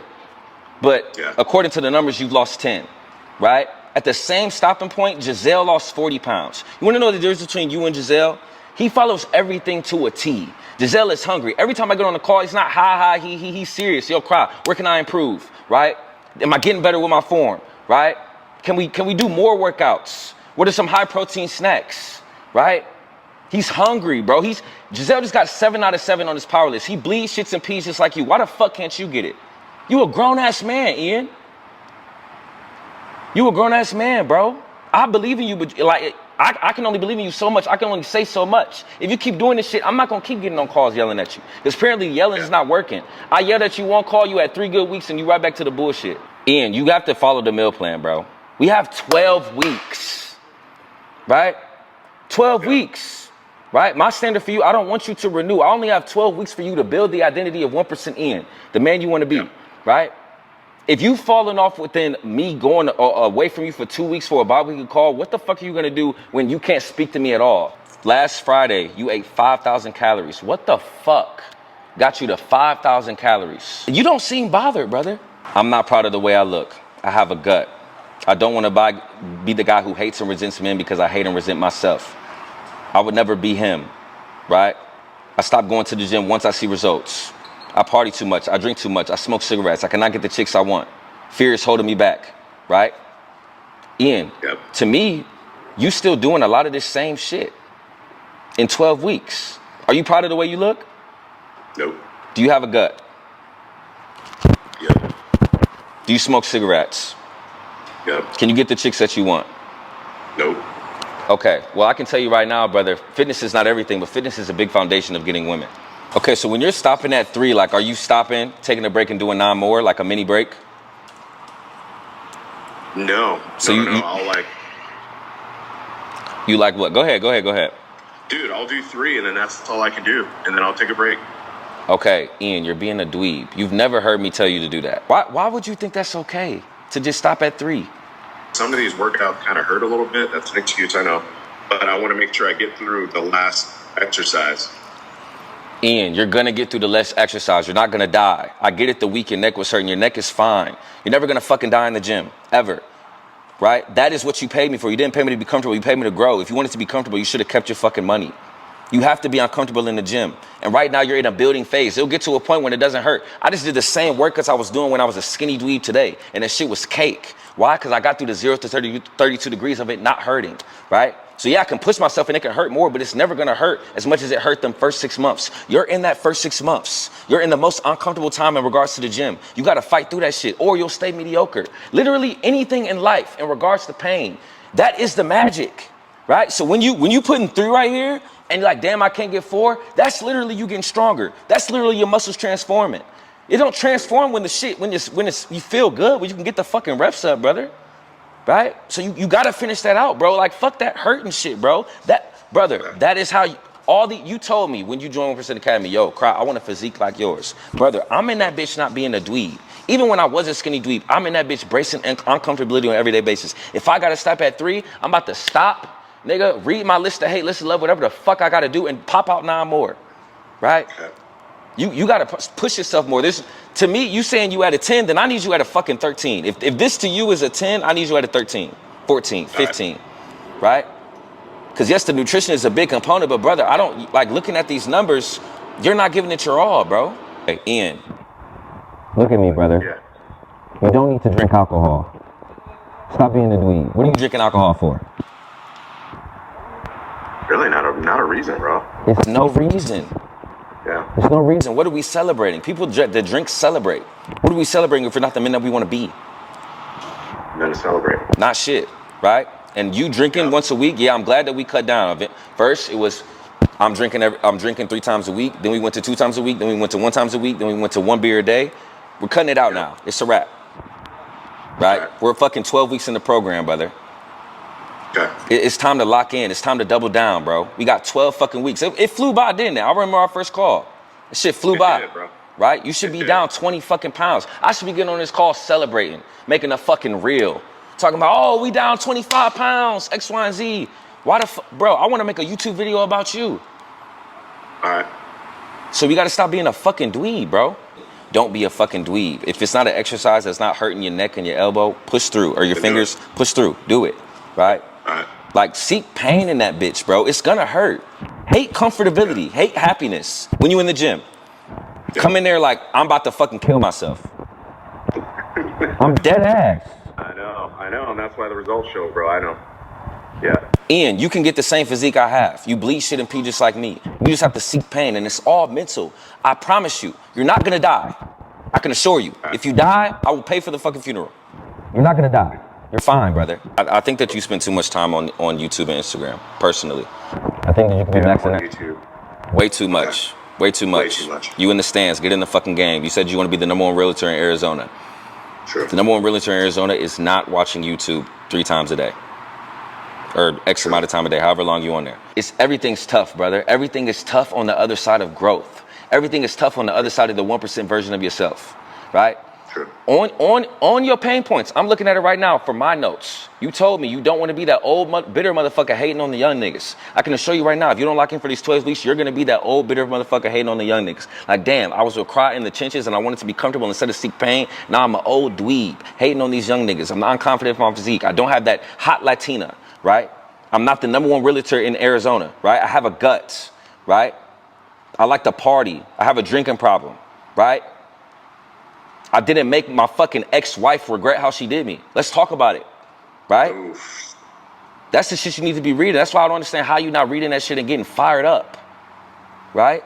But yeah. According to the numbers, you've lost 10, right? At the same stopping point, Giselle lost 40 pounds. You want to know the difference between you and Giselle? He follows everything to a T. Giselle is hungry. Every time I get on the call, it's not ha ha, he's serious. Yo, cry. Where can I improve, right? Am I getting better with my form, right? Can we do more workouts? What are some high protein snacks, right? He's hungry, bro. Giselle just got 7 out of 7 on his power list. He bleeds shits and peas just like you. Why the fuck can't you get it? You a grown-ass man, Ian. You a grown-ass man, bro. I believe in you, but like, I can only believe in you so much. I can only say so much. If you keep doing this shit, I'm not gonna keep getting on calls yelling at you. Because apparently yelling is not working. I yelled at you one call, you had 3 good weeks, and you right back to the bullshit. Ian, you have to follow the meal plan, bro. We have 12 weeks, right? 12 weeks. Right? My standard for you, I don't want you to renew. I only have 12 weeks for you to build the identity of 1% in, the man you want to be, right? If you've fallen off within me going away from you for 2 weeks for a bi-weekly call, what the fuck are you going to do when you can't speak to me at all? Last Friday, you ate 5,000 calories. What the fuck got you to 5,000 calories? You don't seem bothered, brother. I'm not proud of the way I look. I have a gut. I don't want to be the guy who hates and resents men because I hate and resent myself. I would never be him, right? I stopped going to the gym once I see results. I party too much. I drink too much. I smoke cigarettes. I cannot get the chicks I want. Fear is holding me back, right? Ian, to me, you still doing a lot of this same shit in 12 weeks. Are you proud of the way you look? Nope. Do you have a gut? Yep. Do you smoke cigarettes? Yep. Can you get the chicks that you want? Nope. Okay, well, I can tell you right now, brother, fitness is not everything, but fitness is a big foundation of getting women. Okay, so when you're stopping at 3, like, are you stopping, taking a break and doing 9 more, like a mini break? No. So no, I'll like... You like what? Go ahead. Dude, I'll do 3 and then that's all I can do. And then I'll take a break. Okay, Ian, you're being a dweeb. You've never heard me tell you to do that. Why would you think that's okay to just stop at 3? Some of these workouts kind of hurt a little bit. That's an excuse, I know. But I want to make sure I get through the last exercise. Ian, you're going to get through the less exercise. You're not going to die. I get it, the week your neck was hurting. Your neck is fine. You're never going to fucking die in the gym, ever. Right? That is what you paid me for. You didn't pay me to be comfortable. You paid me to grow. If you wanted to be comfortable, you should have kept your fucking money. You have to be uncomfortable in the gym. And right now you're in a building phase. It'll get to a point when it doesn't hurt. I just did the same workouts I was doing when I was a skinny dweeb today. And that shit was cake. Why? Because I got through the 0 to 32 degrees of it not hurting, right? So yeah, I can push myself and it can hurt more, but it's never gonna hurt as much as it hurt them first 6 months. You're in that first 6 months. You're in the most uncomfortable time in regards to the gym. You gotta fight through that shit or you'll stay mediocre. Literally anything in life in regards to pain, that is the magic, right? So when you putting 3 right here and you're like, damn, I can't get 4, that's literally you getting stronger. That's literally your muscles transforming. It don't transform when you feel good, when you can get the fucking reps up, brother. Right? So you gotta finish that out, bro. Like, fuck that hurting shit, bro. That is how you told me when you joined 1% Academy, yo, Cry, I want a physique like yours. Brother, I'm in that bitch not being a dweeb. Even when I was a skinny dweeb, I'm in that bitch bracing uncomfortability on an everyday basis. If I gotta stop at 3, I'm about to stop, nigga, read my list of hate, list of love, whatever the fuck I gotta do and pop out 9 more. Right? You gotta push yourself more. To me, you saying you at a 10, then I need you at a fucking 13. If this to you is a 10, I need you at a 13, 14, 15, right? Because yes, the nutrition is a big component, but brother, I don't like looking at these numbers. You're not giving it your all, bro. Hey, Ian, look at me, brother. Yeah. You don't need to drink alcohol. Stop being a dweeb. What are you drinking alcohol for? Really not a reason, bro. It's no reason. Yeah. There's no reason. What are we celebrating? People that drink celebrate. What are we celebrating if we're not the men that we want to be? Nothing to celebrate. Not shit, right? And you drinking once a week, yeah, I'm glad that we cut down on it. First, it was I'm drinking 3 times a week. Then we went to 2 times a week. Then we went to 1 times a week. Then we went to 1 beer a day. We're cutting it out now. It's a wrap, right? We're fucking 12 weeks in the program, brother. Okay. It's time to lock in. It's time to double down, bro. We got 12 fucking weeks. It flew by, didn't it? I remember our first call. That shit flew by, did, bro. Right? You should be down 20 fucking pounds. I should be getting on this call celebrating, making a fucking reel. Talking about, oh, we down 25 pounds, X, Y, and Z. Why the fuck? Bro, I want to make a YouTube video about you. All right. So we got to stop being a fucking dweeb, bro. Don't be a fucking dweeb. If it's not an exercise that's not hurting your neck and your elbow, push through. Or your fingers, push through. Do it, right? All right. Like, seek pain in that bitch, bro. It's gonna hurt. Hate comfortability. Hate happiness. When you in the gym, come in there like, I'm about to fucking kill myself. I'm dead ass. I know, and that's why the results show, bro. I know. Yeah. Ian, you can get the same physique I have. You bleed shit and pee just like me. You just have to seek pain, and it's all mental. I promise you, you're not gonna die. I can assure you. If you die, I will pay for the fucking funeral. You're not gonna die. You're fine, brother. I think that you spend too much time on YouTube and Instagram, personally. I think that you can be maxing on that. YouTube. Way too much. Okay. Way too much. Way too much. You in the stands, get in the fucking game. You said you want to be the number one realtor in Arizona. True. The number one realtor in Arizona is not watching YouTube 3 times a day. Or X amount of time a day, however long you on there. Everything's tough, brother. Everything is tough on the other side of growth. Everything is tough on the other side of the 1% version of yourself, right? True. On your pain points, I'm looking at it right now for my notes. You told me you don't want to be that old bitter motherfucker hating on the young niggas. I can assure you right now, if you don't lock in for these 12 weeks, you're gonna be that old bitter motherfucker hating on the young niggas. Like, damn, I was a cry in the trenches and I wanted to be comfortable instead of seek pain. Now I'm an old dweeb hating on these young niggas. I'm not confident in my physique. I don't have that hot Latina, right? I'm not the number one realtor in Arizona, right? I have a gut, right? I like to party. I have a drinking problem, right? I didn't make my fucking ex-wife regret how she did me. Let's talk about it, right? Oof. That's the shit you need to be reading. That's why I don't understand how you're not reading that shit and getting fired up, right?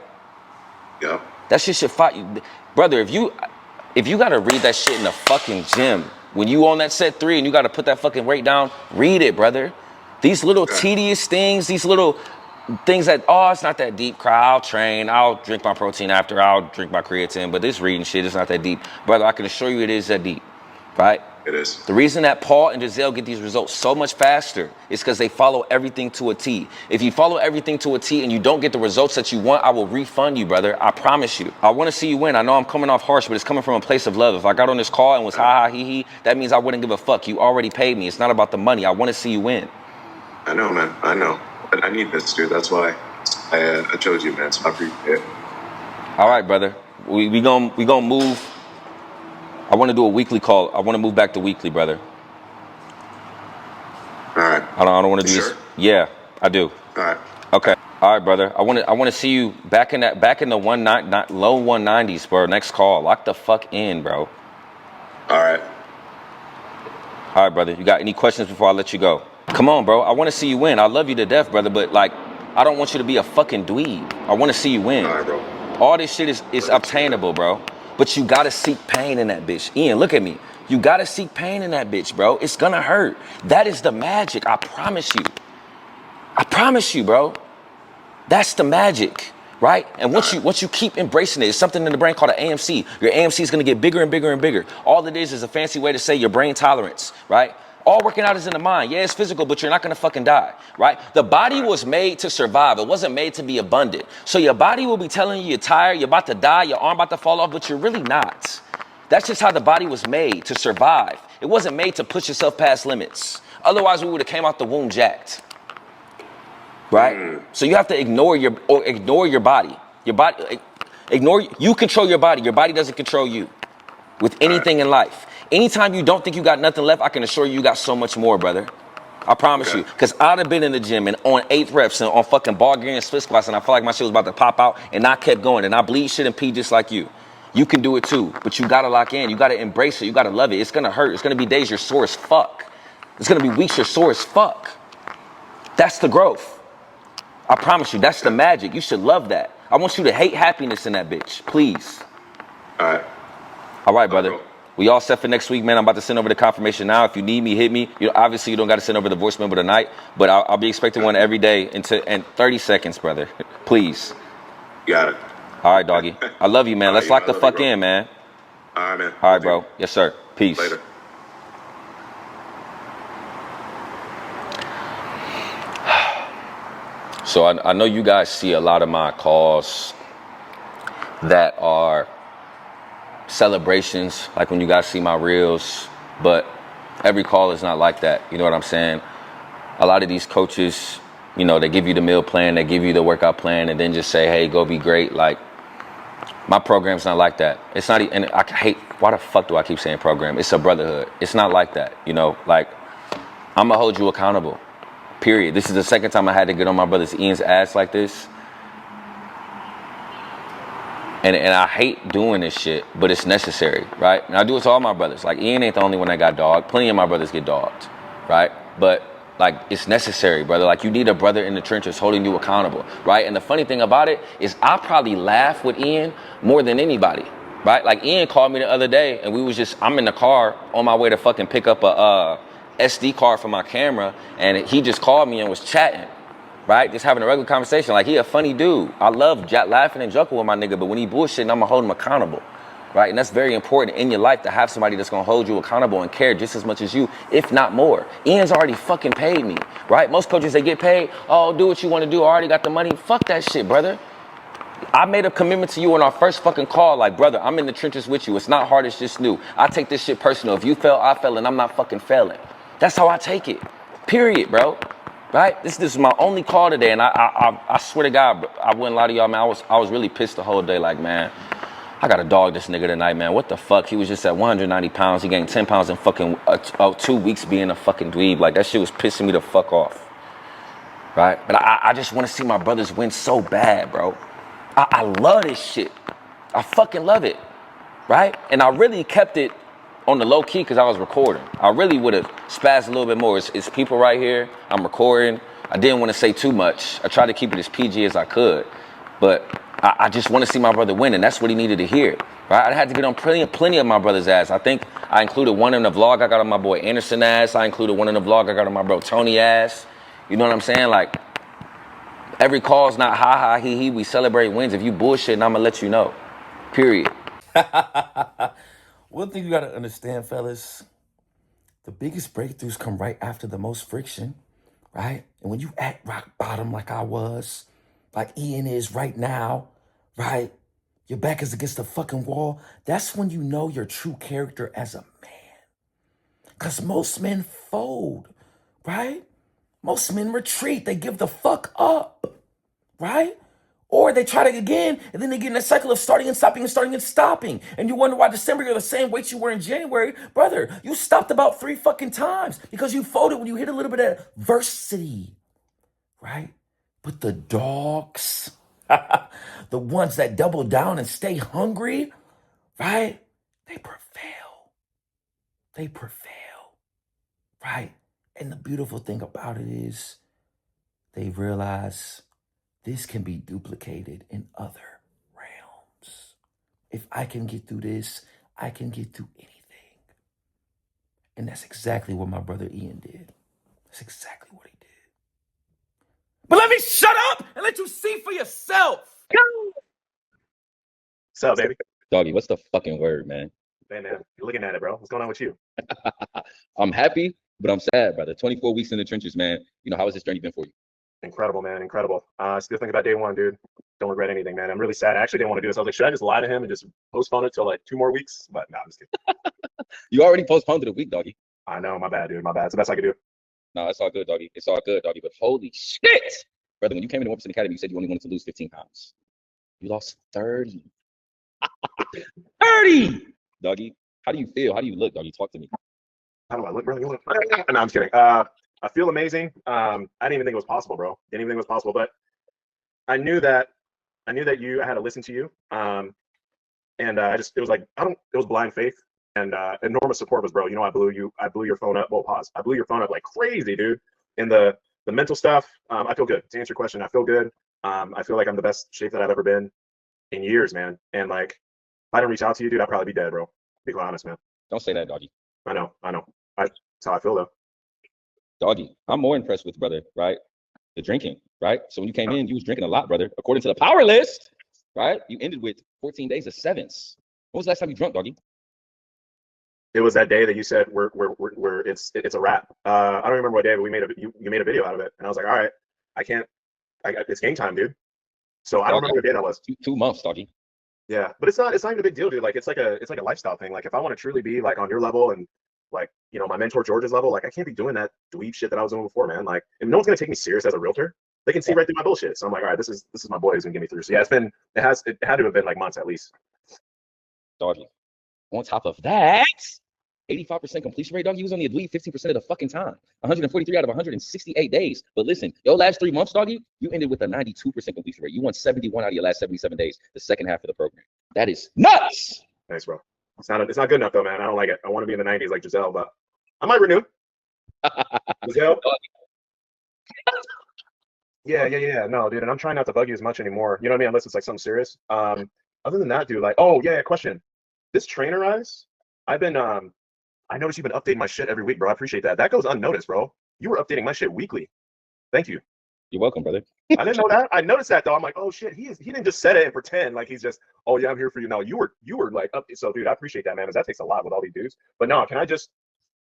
Yep. That shit should fire you. Brother, if you gotta read that shit in the fucking gym, when you on that set 3 and you gotta put that fucking weight down, read it, brother. These little tedious things, these little things that, oh, it's not that deep, I'll train, I'll drink my protein after, I'll drink my creatine, but this reading shit is not that deep. Brother, I can assure you it is that deep, right? It is. The reason that Paul and Giselle get these results so much faster is because they follow everything to a T. If you follow everything to a T and you don't get the results that you want, I will refund you, brother. I promise you. I want to see you win. I know I'm coming off harsh, but it's coming from a place of love. If I got on this call and was ha ha he he, that means I wouldn't give a fuck. You already paid me. It's not about the money. I want to see you win. I know, man. I know. But I need this, dude. That's why I chose you, man. So I appreciate it. All right, brother. We gonna move. I want to do a weekly call. I want to move back to weekly, brother. All right. I don't want to do Sure? this. Yeah, I do. All right. Okay. All right, brother. I want to see you back in the low 190s, bro. Next call. Lock the fuck in, bro. All right. All right, brother. You got any questions before I let you go? Come on, bro. I want to see you win. I love you to death, brother, but like, I don't want you to be a fucking dweeb. I want to see you win. All right, bro. All this shit is obtainable, bro. But you gotta seek pain in that bitch. Ian, look at me. You gotta seek pain in that bitch, bro. It's gonna hurt. That is the magic. I promise you. I promise you, bro. That's the magic, right? And once you keep embracing it, it's something in the brain called an AMC. Your AMC is gonna get bigger and bigger and bigger. All it is a fancy way to say your brain tolerance, right? All working out is in the mind. Yeah, it's physical, but you're not gonna fucking die, right? The body was made to survive. It wasn't made to be abundant. So your body will be telling you you're tired, you're about to die, your arm about to fall off, but you're really not. That's just how the body was made, to survive. It wasn't made to push yourself past limits. Otherwise, we would have came out the womb jacked, right? So you have to ignore your body. Your body, you control your body. Your body doesn't control you with anything in life. Anytime you don't think you got nothing left, I can assure you got so much more, brother. I promise you. Because I'd have been in the gym and on 8th reps and on fucking bar gear and split squats, and I felt like my shit was about to pop out, and I kept going, and I bleed shit and pee just like you. You can do it too, but you gotta lock in. You gotta embrace it. You gotta love it. It's gonna hurt. It's gonna be days you're sore as fuck. It's gonna be weeks you're sore as fuck. That's the growth. I promise you, that's the magic. You should love that. I want you to hate happiness in that bitch, please. All right. All right, brother. We all set for next week, man. I'm about to send over the confirmation now. If you need me, hit me. Obviously, you don't got to send over the voice memo tonight, but I'll be expecting one every day in 30 seconds, brother. Please. Got it. All right, doggy. I love you, man. Let's lock the fuck in, man. All right, man. All right, bro. Yes, sir. Peace. Later. So I know you guys see a lot of my calls that are celebrations, like when you guys see my reels, but every call is not like that. You know what I'm saying? A lot of these coaches, you know, they give you the meal plan, they give you the workout plan, and then just say, hey, go be great. Like, my program's not like that. It's not, and I hate, why the fuck do I keep saying program? It's a brotherhood. It's not like that, you know? Like, I'm gonna hold you accountable, period. This is the second time I had to get on my brother's Ian's ass like this. And I hate doing this shit, but it's necessary, right? And I do it to all my brothers. Like, Ian ain't the only one that got dogged. Plenty of my brothers get dogged, right? But Like, it's necessary, brother. Like, you need a brother in the trenches holding you accountable, right? And the funny thing about it is I probably laugh with Ian more than anybody, right? Like, Ian called me the other day, and I'm in the car on my way to fucking pick up a SD card for my camera, and he just called me and was chatting, right? Just having a regular conversation. Like, he a funny dude. I love laughing and joking with my nigga, but when he bullshitting, I'm gonna hold him accountable. Right? And that's very important in your life to have somebody that's gonna hold you accountable and care just as much as you, if not more. Ian's already fucking paid me, right? Most coaches, they get paid, oh, do what you wanna do, I already got the money. Fuck that shit, brother. I made a commitment to you on our first fucking call, like, brother, I'm in the trenches with you. It's not hard, it's just new. I take this shit personal. If you fail, I fail, and I'm not fucking failing. That's how I take it, period, bro. Right? This is my only call today, and I swear to God, I wouldn't lie to y'all, man, I was really pissed the whole day, like, man, I gotta dog this nigga tonight, man. What the fuck? He was just at 190 pounds. He gained 10 pounds in fucking 2 weeks being a fucking dweeb. Like, that shit was pissing me the fuck off. Right? But I just want to see my brothers win so bad, bro. I love this shit. I fucking love it. Right? And I really kept it on the low key because I was recording. I really would have spazzed a little bit more. It's people right here. I'm recording. I didn't want to say too much. I tried to keep it as PG as I could. But I just want to see my brother win, and that's what he needed to hear. Right? I had to get on plenty of my brother's ass. I think I included one in the vlog I got on my boy Anderson ass. I included one in the vlog I got on my bro Tony ass. You know what I'm saying? Like, every call's not ha ha he he. We celebrate wins. If you bullshitting, I'm gonna let you know. Period. One thing you gotta understand, fellas, the biggest breakthroughs come right after the most friction, right? And when you at rock bottom like I was, like Ian is right now, right? Your back is against the fucking wall. That's when you know your true character as a man. Because most men fold, right? Most men retreat. They give the fuck up, right? Or they try to again, and then they get in a cycle of starting and stopping and starting and stopping. And you wonder why December you're the same weight you were in January. Brother, you stopped about 3 fucking times because you folded when you hit a little bit of adversity, right? But the dogs, the ones that double down and stay hungry, right? They prevail. They prevail, right? And the beautiful thing about it is they realize this can be duplicated in other realms. If I can get through this, I can get through anything. And that's exactly what my brother Ian did. That's exactly what he did. But let me shut up and let you see for yourself. What's up, baby? Doggy, what's the fucking word, man? Hey, man, you're looking at it, bro. What's going on with you? I'm happy, but I'm sad, brother. 24 weeks in the trenches, man. You know, how has this journey been for you? Incredible, man. Incredible. Still thinking about day one, dude. Don't regret anything, man. I'm really sad. I actually didn't want to do this. I was like, should I just lie to him and just postpone it till like 2 more weeks? But no, I'm just kidding. You already postponed it a week, doggy. I know, my bad, dude. My bad. It's the best I could do. No, it's all good, doggy. It's all good, doggy. But holy shit, brother, when you came into 1% Academy, you said you only wanted to lose 15 pounds. You lost 30. 30! Doggy, how do you feel? How do you look, doggy? Talk to me. How do I look, bro? No, I'm just kidding. I feel amazing. I didn't even think it was possible, bro. Didn't even think it was possible, but I knew that I had to listen to you. And it was like, it was blind faith and enormous support was, bro. You know, I blew your phone up. Well, pause. I blew your phone up like crazy, dude. And the mental stuff, I feel good. To answer your question, I feel good. I feel like I'm the best shape that I've ever been in years, man. And like, if I didn't reach out to you, dude, I'd probably be dead, bro. Be quite honest, man. Don't say that, doggy. I know. That's how I feel, though. Doggy, I'm more impressed with, brother, right? The drinking, right? So when you came in, you was drinking a lot, brother. According to the power list, right? You ended with 14 days of sevens. When was the last time you drunk, doggy? It was that day that you said it's a wrap. I don't remember what day, but you made a video out of it, and I was like, all right, it's game time, dude. So I don't remember what day that was. 2 months, doggy. Yeah, but it's not even a big deal, dude. Like it's like a lifestyle thing. Like if I want to truly be like on your level and like, you know, my mentor George's level, like I can't be doing that dweeb shit that I was doing before, man. Like if no one's gonna take me serious as a realtor, they can see right through my bullshit. So I'm like, all right, this is my boy who's gonna get me through. So yeah, it had to have been like months at least. Doggy. On top of that, 85% completion rate, doggy. You was only a dweeb 15% of the fucking time. 143 out of 168 days. But listen, your last 3 months, doggy, you ended with a 92% completion rate. You won 71 out of your last 77 days, the second half of the program. That is nuts. Thanks, bro. It's not good enough though, man. I don't like it. I want to be in the 90s like Giselle, but I might renew. Giselle, Yeah. No, dude, and I'm trying not to bug you as much anymore. You know what I mean? Unless it's like something serious. Other than that, dude, like, oh yeah, question. This trainer eyes, I've been I noticed you've been updating my shit every week, bro. I appreciate that. That goes unnoticed, bro. You were updating my shit weekly. Thank you. You're welcome, brother. I didn't know that. I noticed that though. I'm like, oh shit, he didn't just set it and pretend like he's just, oh yeah, I'm here for you. No, you were like up. So dude, I appreciate that, man, because that takes a lot with all these dudes. But no, can I just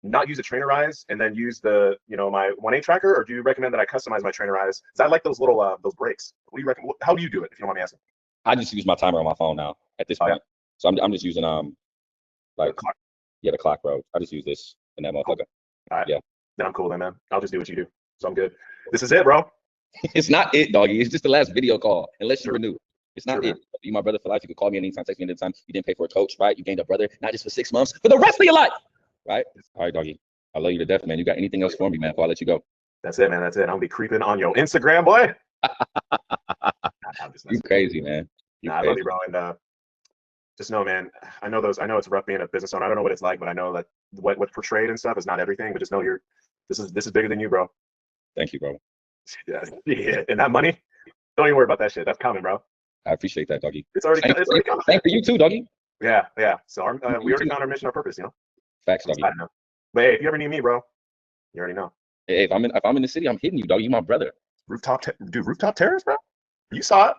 not use a trainer eyes and then use the, my 1A tracker, or do you recommend that I customize my trainer eyes? Because I like those little those breaks. What do you recommend? How do you do it, if you don't mind me asking? I just use my timer on my phone now at this point. Yeah. So I'm just using like Clock. the clock, bro. I just use this and that motherfucker. Cool. All right. Yeah. Then I'm cool then, man. I'll just do what you do. So I'm good. This is it, bro. It's not it, doggy. It's just the last video call, unless you Sure. renew. It's not Sure, it. You my brother for life. You can call me anytime, text me anytime. You didn't pay for a coach, right? You gained a brother, not just for 6 months, for the rest of your life, right? All right, doggy. I love you to death, man. You got anything else for me, man, before I let you go? That's it, man. That's it. I'm gonna be creeping on your Instagram, boy. You crazy, man. I love you, bro. And just know, man, I know it's rough being a business owner. I don't know what it's like, but I know that what's portrayed and stuff is not everything. But just know this is bigger than you, bro. Thank you, bro. Yeah. And that money, don't even worry about that shit. That's coming, bro. I appreciate that, doggy. It's already coming. Thank for you too, doggy. Yeah. So we already found our mission, our purpose, Facts, doggy. But hey, if you ever need me, bro, you already know. Hey, if I'm in the city, I'm hitting you, doggy. You my brother. Rooftop terrace, bro. You saw it.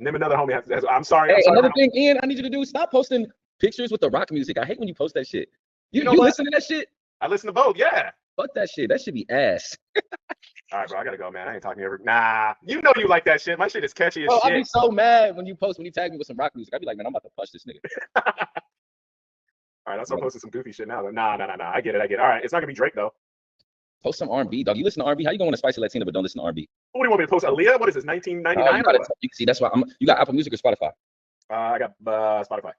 Name another homie. I'm sorry. Hey, another thing, Ian, I need you to do, stop posting pictures with the rock music. I hate when you post that shit. You listen to that shit? I listen to both. Yeah. Fuck that shit. That should be ass. All right, bro. I gotta go, man. I ain't talking to you ever. Nah, you know you like that shit. My shit is catchy as shit. I'd be so mad when you tag me with some rock music. I'd be like, man, I'm about to punch this nigga. All right, I'll start posting some goofy shit now. Nah. I get it. All right, it's not gonna be Drake though. Post some R&B, dog. You listen to R&B? How you gonna want to spicy Latina but don't listen to R&B? What do you want me to post? Aaliyah? What is this? 1999? You see, that's why you got Apple Music or Spotify? I got Spotify.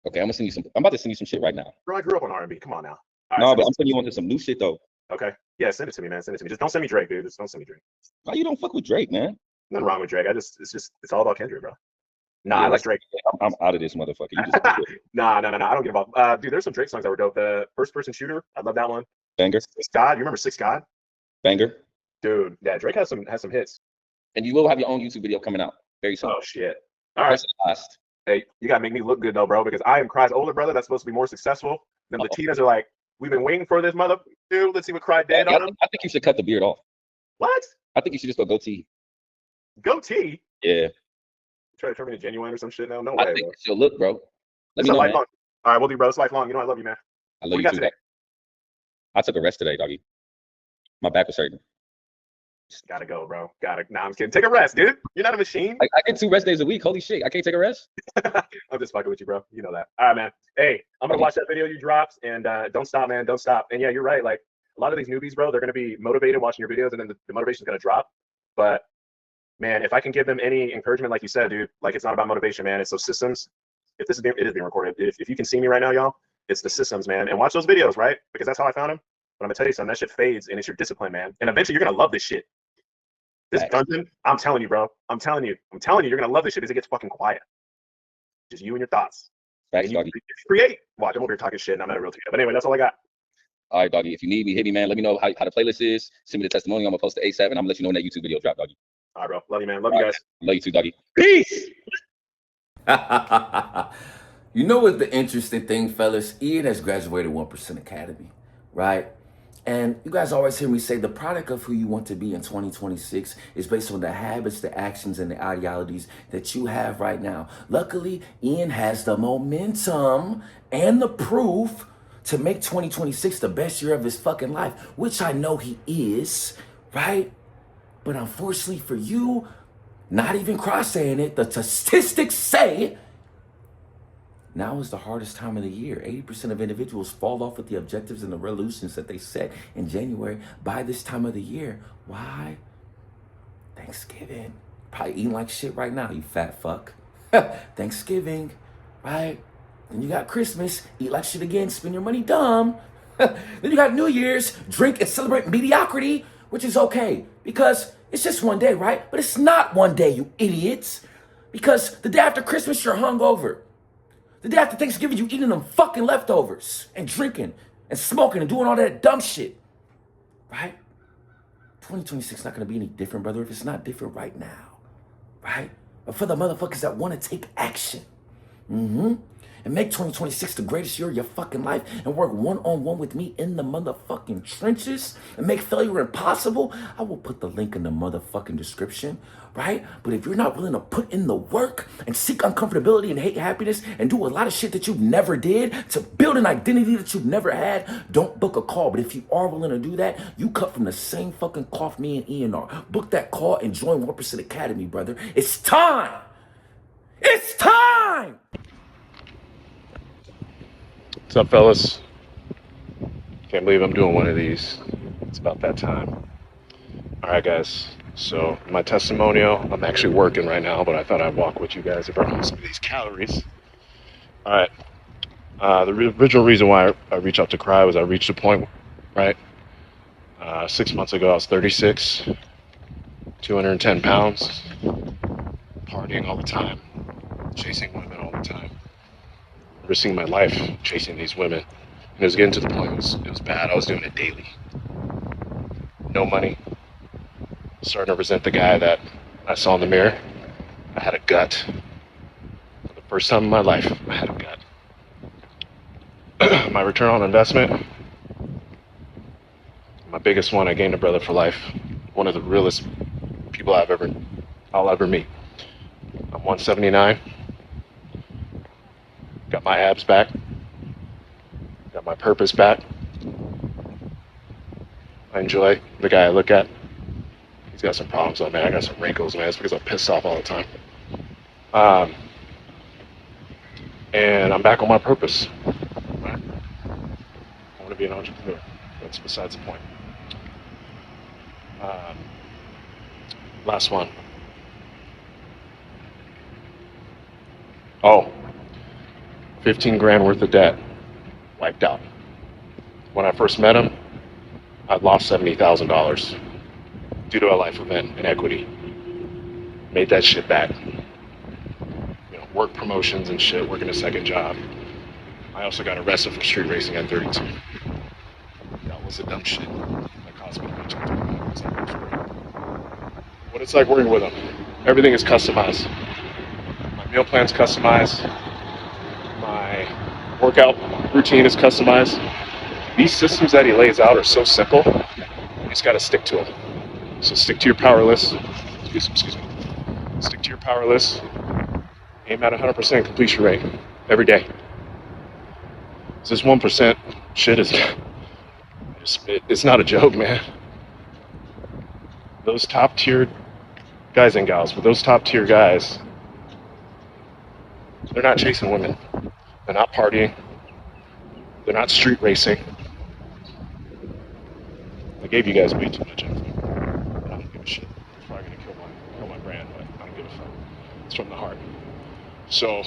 Okay, I'm about to send you some shit right now. Bro, I grew up on R&B. Come on now. No, but I'm sending you on to some new shit though. Okay. Yeah, send it to me, man. Send it to me. Just don't send me Drake, dude. Just don't send me Drake. Why you don't fuck with Drake, man? Nothing wrong with Drake. It's all about Kendrick, bro. Nah, I like Drake. I'm out of this motherfucker. You just Nah. I don't give a fuck. Dude, there's some Drake songs that were dope. The First Person Shooter, I love that one. Banger. Six God, you remember Six God? Banger. Dude, yeah, Drake has some hits. And you will have your own YouTube video coming out very soon. Oh shit. All right. Last. Hey, you gotta make me look good though, bro, because I am Cry's older brother that's supposed to be more successful. Them Latinas are like, we've been waiting for this mother dude. Let's see what Cry did on him. I think you should cut the beard off. What? I think you should just go goatee. Goatee? Yeah. Try to turn me into genuine or some shit now? No I way, think bro. it's your look, bro. Let me know, man. All right, we'll do, bro. It's lifelong. You know I love you, man. I love you too. Today? I took a rest today, doggy. My back was hurting. Gotta go, bro. Nah, I'm kidding. Take a rest, dude. You're not a machine. I get 2 rest days a week. Holy shit. I can't take a rest. I'm just fucking with you, bro. You know that. All right, man. Hey, I'm gonna watch that video you dropped, and don't stop, man. Don't stop. And yeah, you're right. Like a lot of these newbies, bro, they're gonna be motivated watching your videos, and then the motivation's gonna drop. But man, if I can give them any encouragement, like you said, dude, like it's not about motivation, man. It's those systems. It is being recorded. If you can see me right now, y'all, it's the systems, man. And watch those videos, right? Because that's how I found them. But I'm gonna tell you something. That shit fades, and it's your discipline, man. And eventually, you're gonna love this shit. This dungeon, I'm telling you, bro. I'm telling you, you're gonna love this shit because it gets fucking quiet. Just you and your thoughts. Thanks, and you doggy. create. Watch, I'm over here talking shit, and I'm not a real together. But anyway, that's all I got. All right, doggy. If you need me, hit me, man. Let me know how the playlist is. Send me the testimonial. I'm gonna post it ASAP, and I'm gonna let you know when that YouTube video drop, doggy. All right, bro. Love you, man. Love you guys. Love you too, doggy. Peace. You know what's the interesting thing, fellas? Ian has graduated 1% Academy, right? And you guys always hear me say the product of who you want to be in 2026 is based on the habits, the actions, and the ideologies that you have right now. Luckily, Ian has the momentum and the proof to make 2026 the best year of his fucking life, which I know he is, right? But unfortunately for you, not even cross saying it, the statistics say now is the hardest time of the year. 80% of individuals fall off with the objectives and the resolutions that they set in January by this time of the year. Why? Thanksgiving. Probably eating like shit right now, you fat fuck. Thanksgiving, right? Then you got Christmas, eat like shit again, spend your money dumb. Then you got New Year's, drink and celebrate mediocrity, which is okay because it's just one day, right? But it's not one day, you idiots. Because the day after Christmas, you're hungover. The day after Thanksgiving, you eating them fucking leftovers and drinking and smoking and doing all that dumb shit, right? 2026 not gonna be any different, brother, if it's not different right now, right? But for the motherfuckers that wanna take action, and make 2026 the greatest year of your fucking life and work one-on-one with me in the motherfucking trenches and make failure impossible, I will put the link in the motherfucking description, right? But if you're not willing to put in the work and seek uncomfortability and hate happiness and do a lot of shit that you never did to build an identity that you've never had, don't book a call. But if you are willing to do that, you cut from the same fucking cloth me and Ian are. Book that call and join 1% Academy, brother. It's time! It's time! What's up, fellas? Can't believe I'm doing one of these. It's about that time. All right, guys. So my testimonial, I'm actually working right now, but I thought I'd walk with you guys if I burn some of these calories. All right. The original reason why I reached out to cry was I reached a point, right? 6 months ago, I was 36, 210 pounds, partying all the time, chasing women all the time, risking my life chasing these women. And it was getting to the point, it was bad. I was doing it daily. No money. Starting to resent the guy that I saw in the mirror. I had a gut. For the first time in my life, I had a gut. My return on investment, my biggest one, I gained a brother for life. One of the realest people I'll ever meet. I'm 179. Got my abs back. Got my purpose back. I enjoy the guy I look at. He's got some problems though, man. I got some wrinkles, man. It's because I'm pissed off all the time. And I'm back on my purpose. Right? I want to be an entrepreneur. That's besides the point. Last one. Oh, 15 grand worth of debt wiped out. When I first met him, I'd lost $70,000 due to a life event in equity. Made that shit back. You know, work promotions and shit, working a second job. I also got arrested for street racing at 32. That was a dumb shit. That caused me to reach out to him. What it's like working with him. Everything is customized. My meal plan's customized. My workout routine is customized. These systems that he lays out are so simple, you just gotta stick to them. So stick to your power list. Excuse me. Stick to your power list. Aim at 100% completion rate every day. So this 1% shit it's not a joke, man. Those top tier guys and gals, but those top tier guys, they're not chasing women. They're not partying. They're not street racing. I gave you guys way too much info. I don't give a shit. It's probably gonna kill my brand, but I don't give a fuck. It's from the heart. So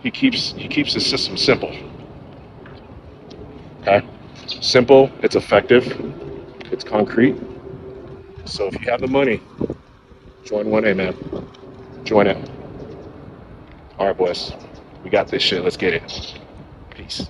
he keeps the system simple. Okay? Simple, it's effective, it's concrete. So if you have the money, join 1A, man. Join it. All right, boys. We got this shit. Let's get it. Peace.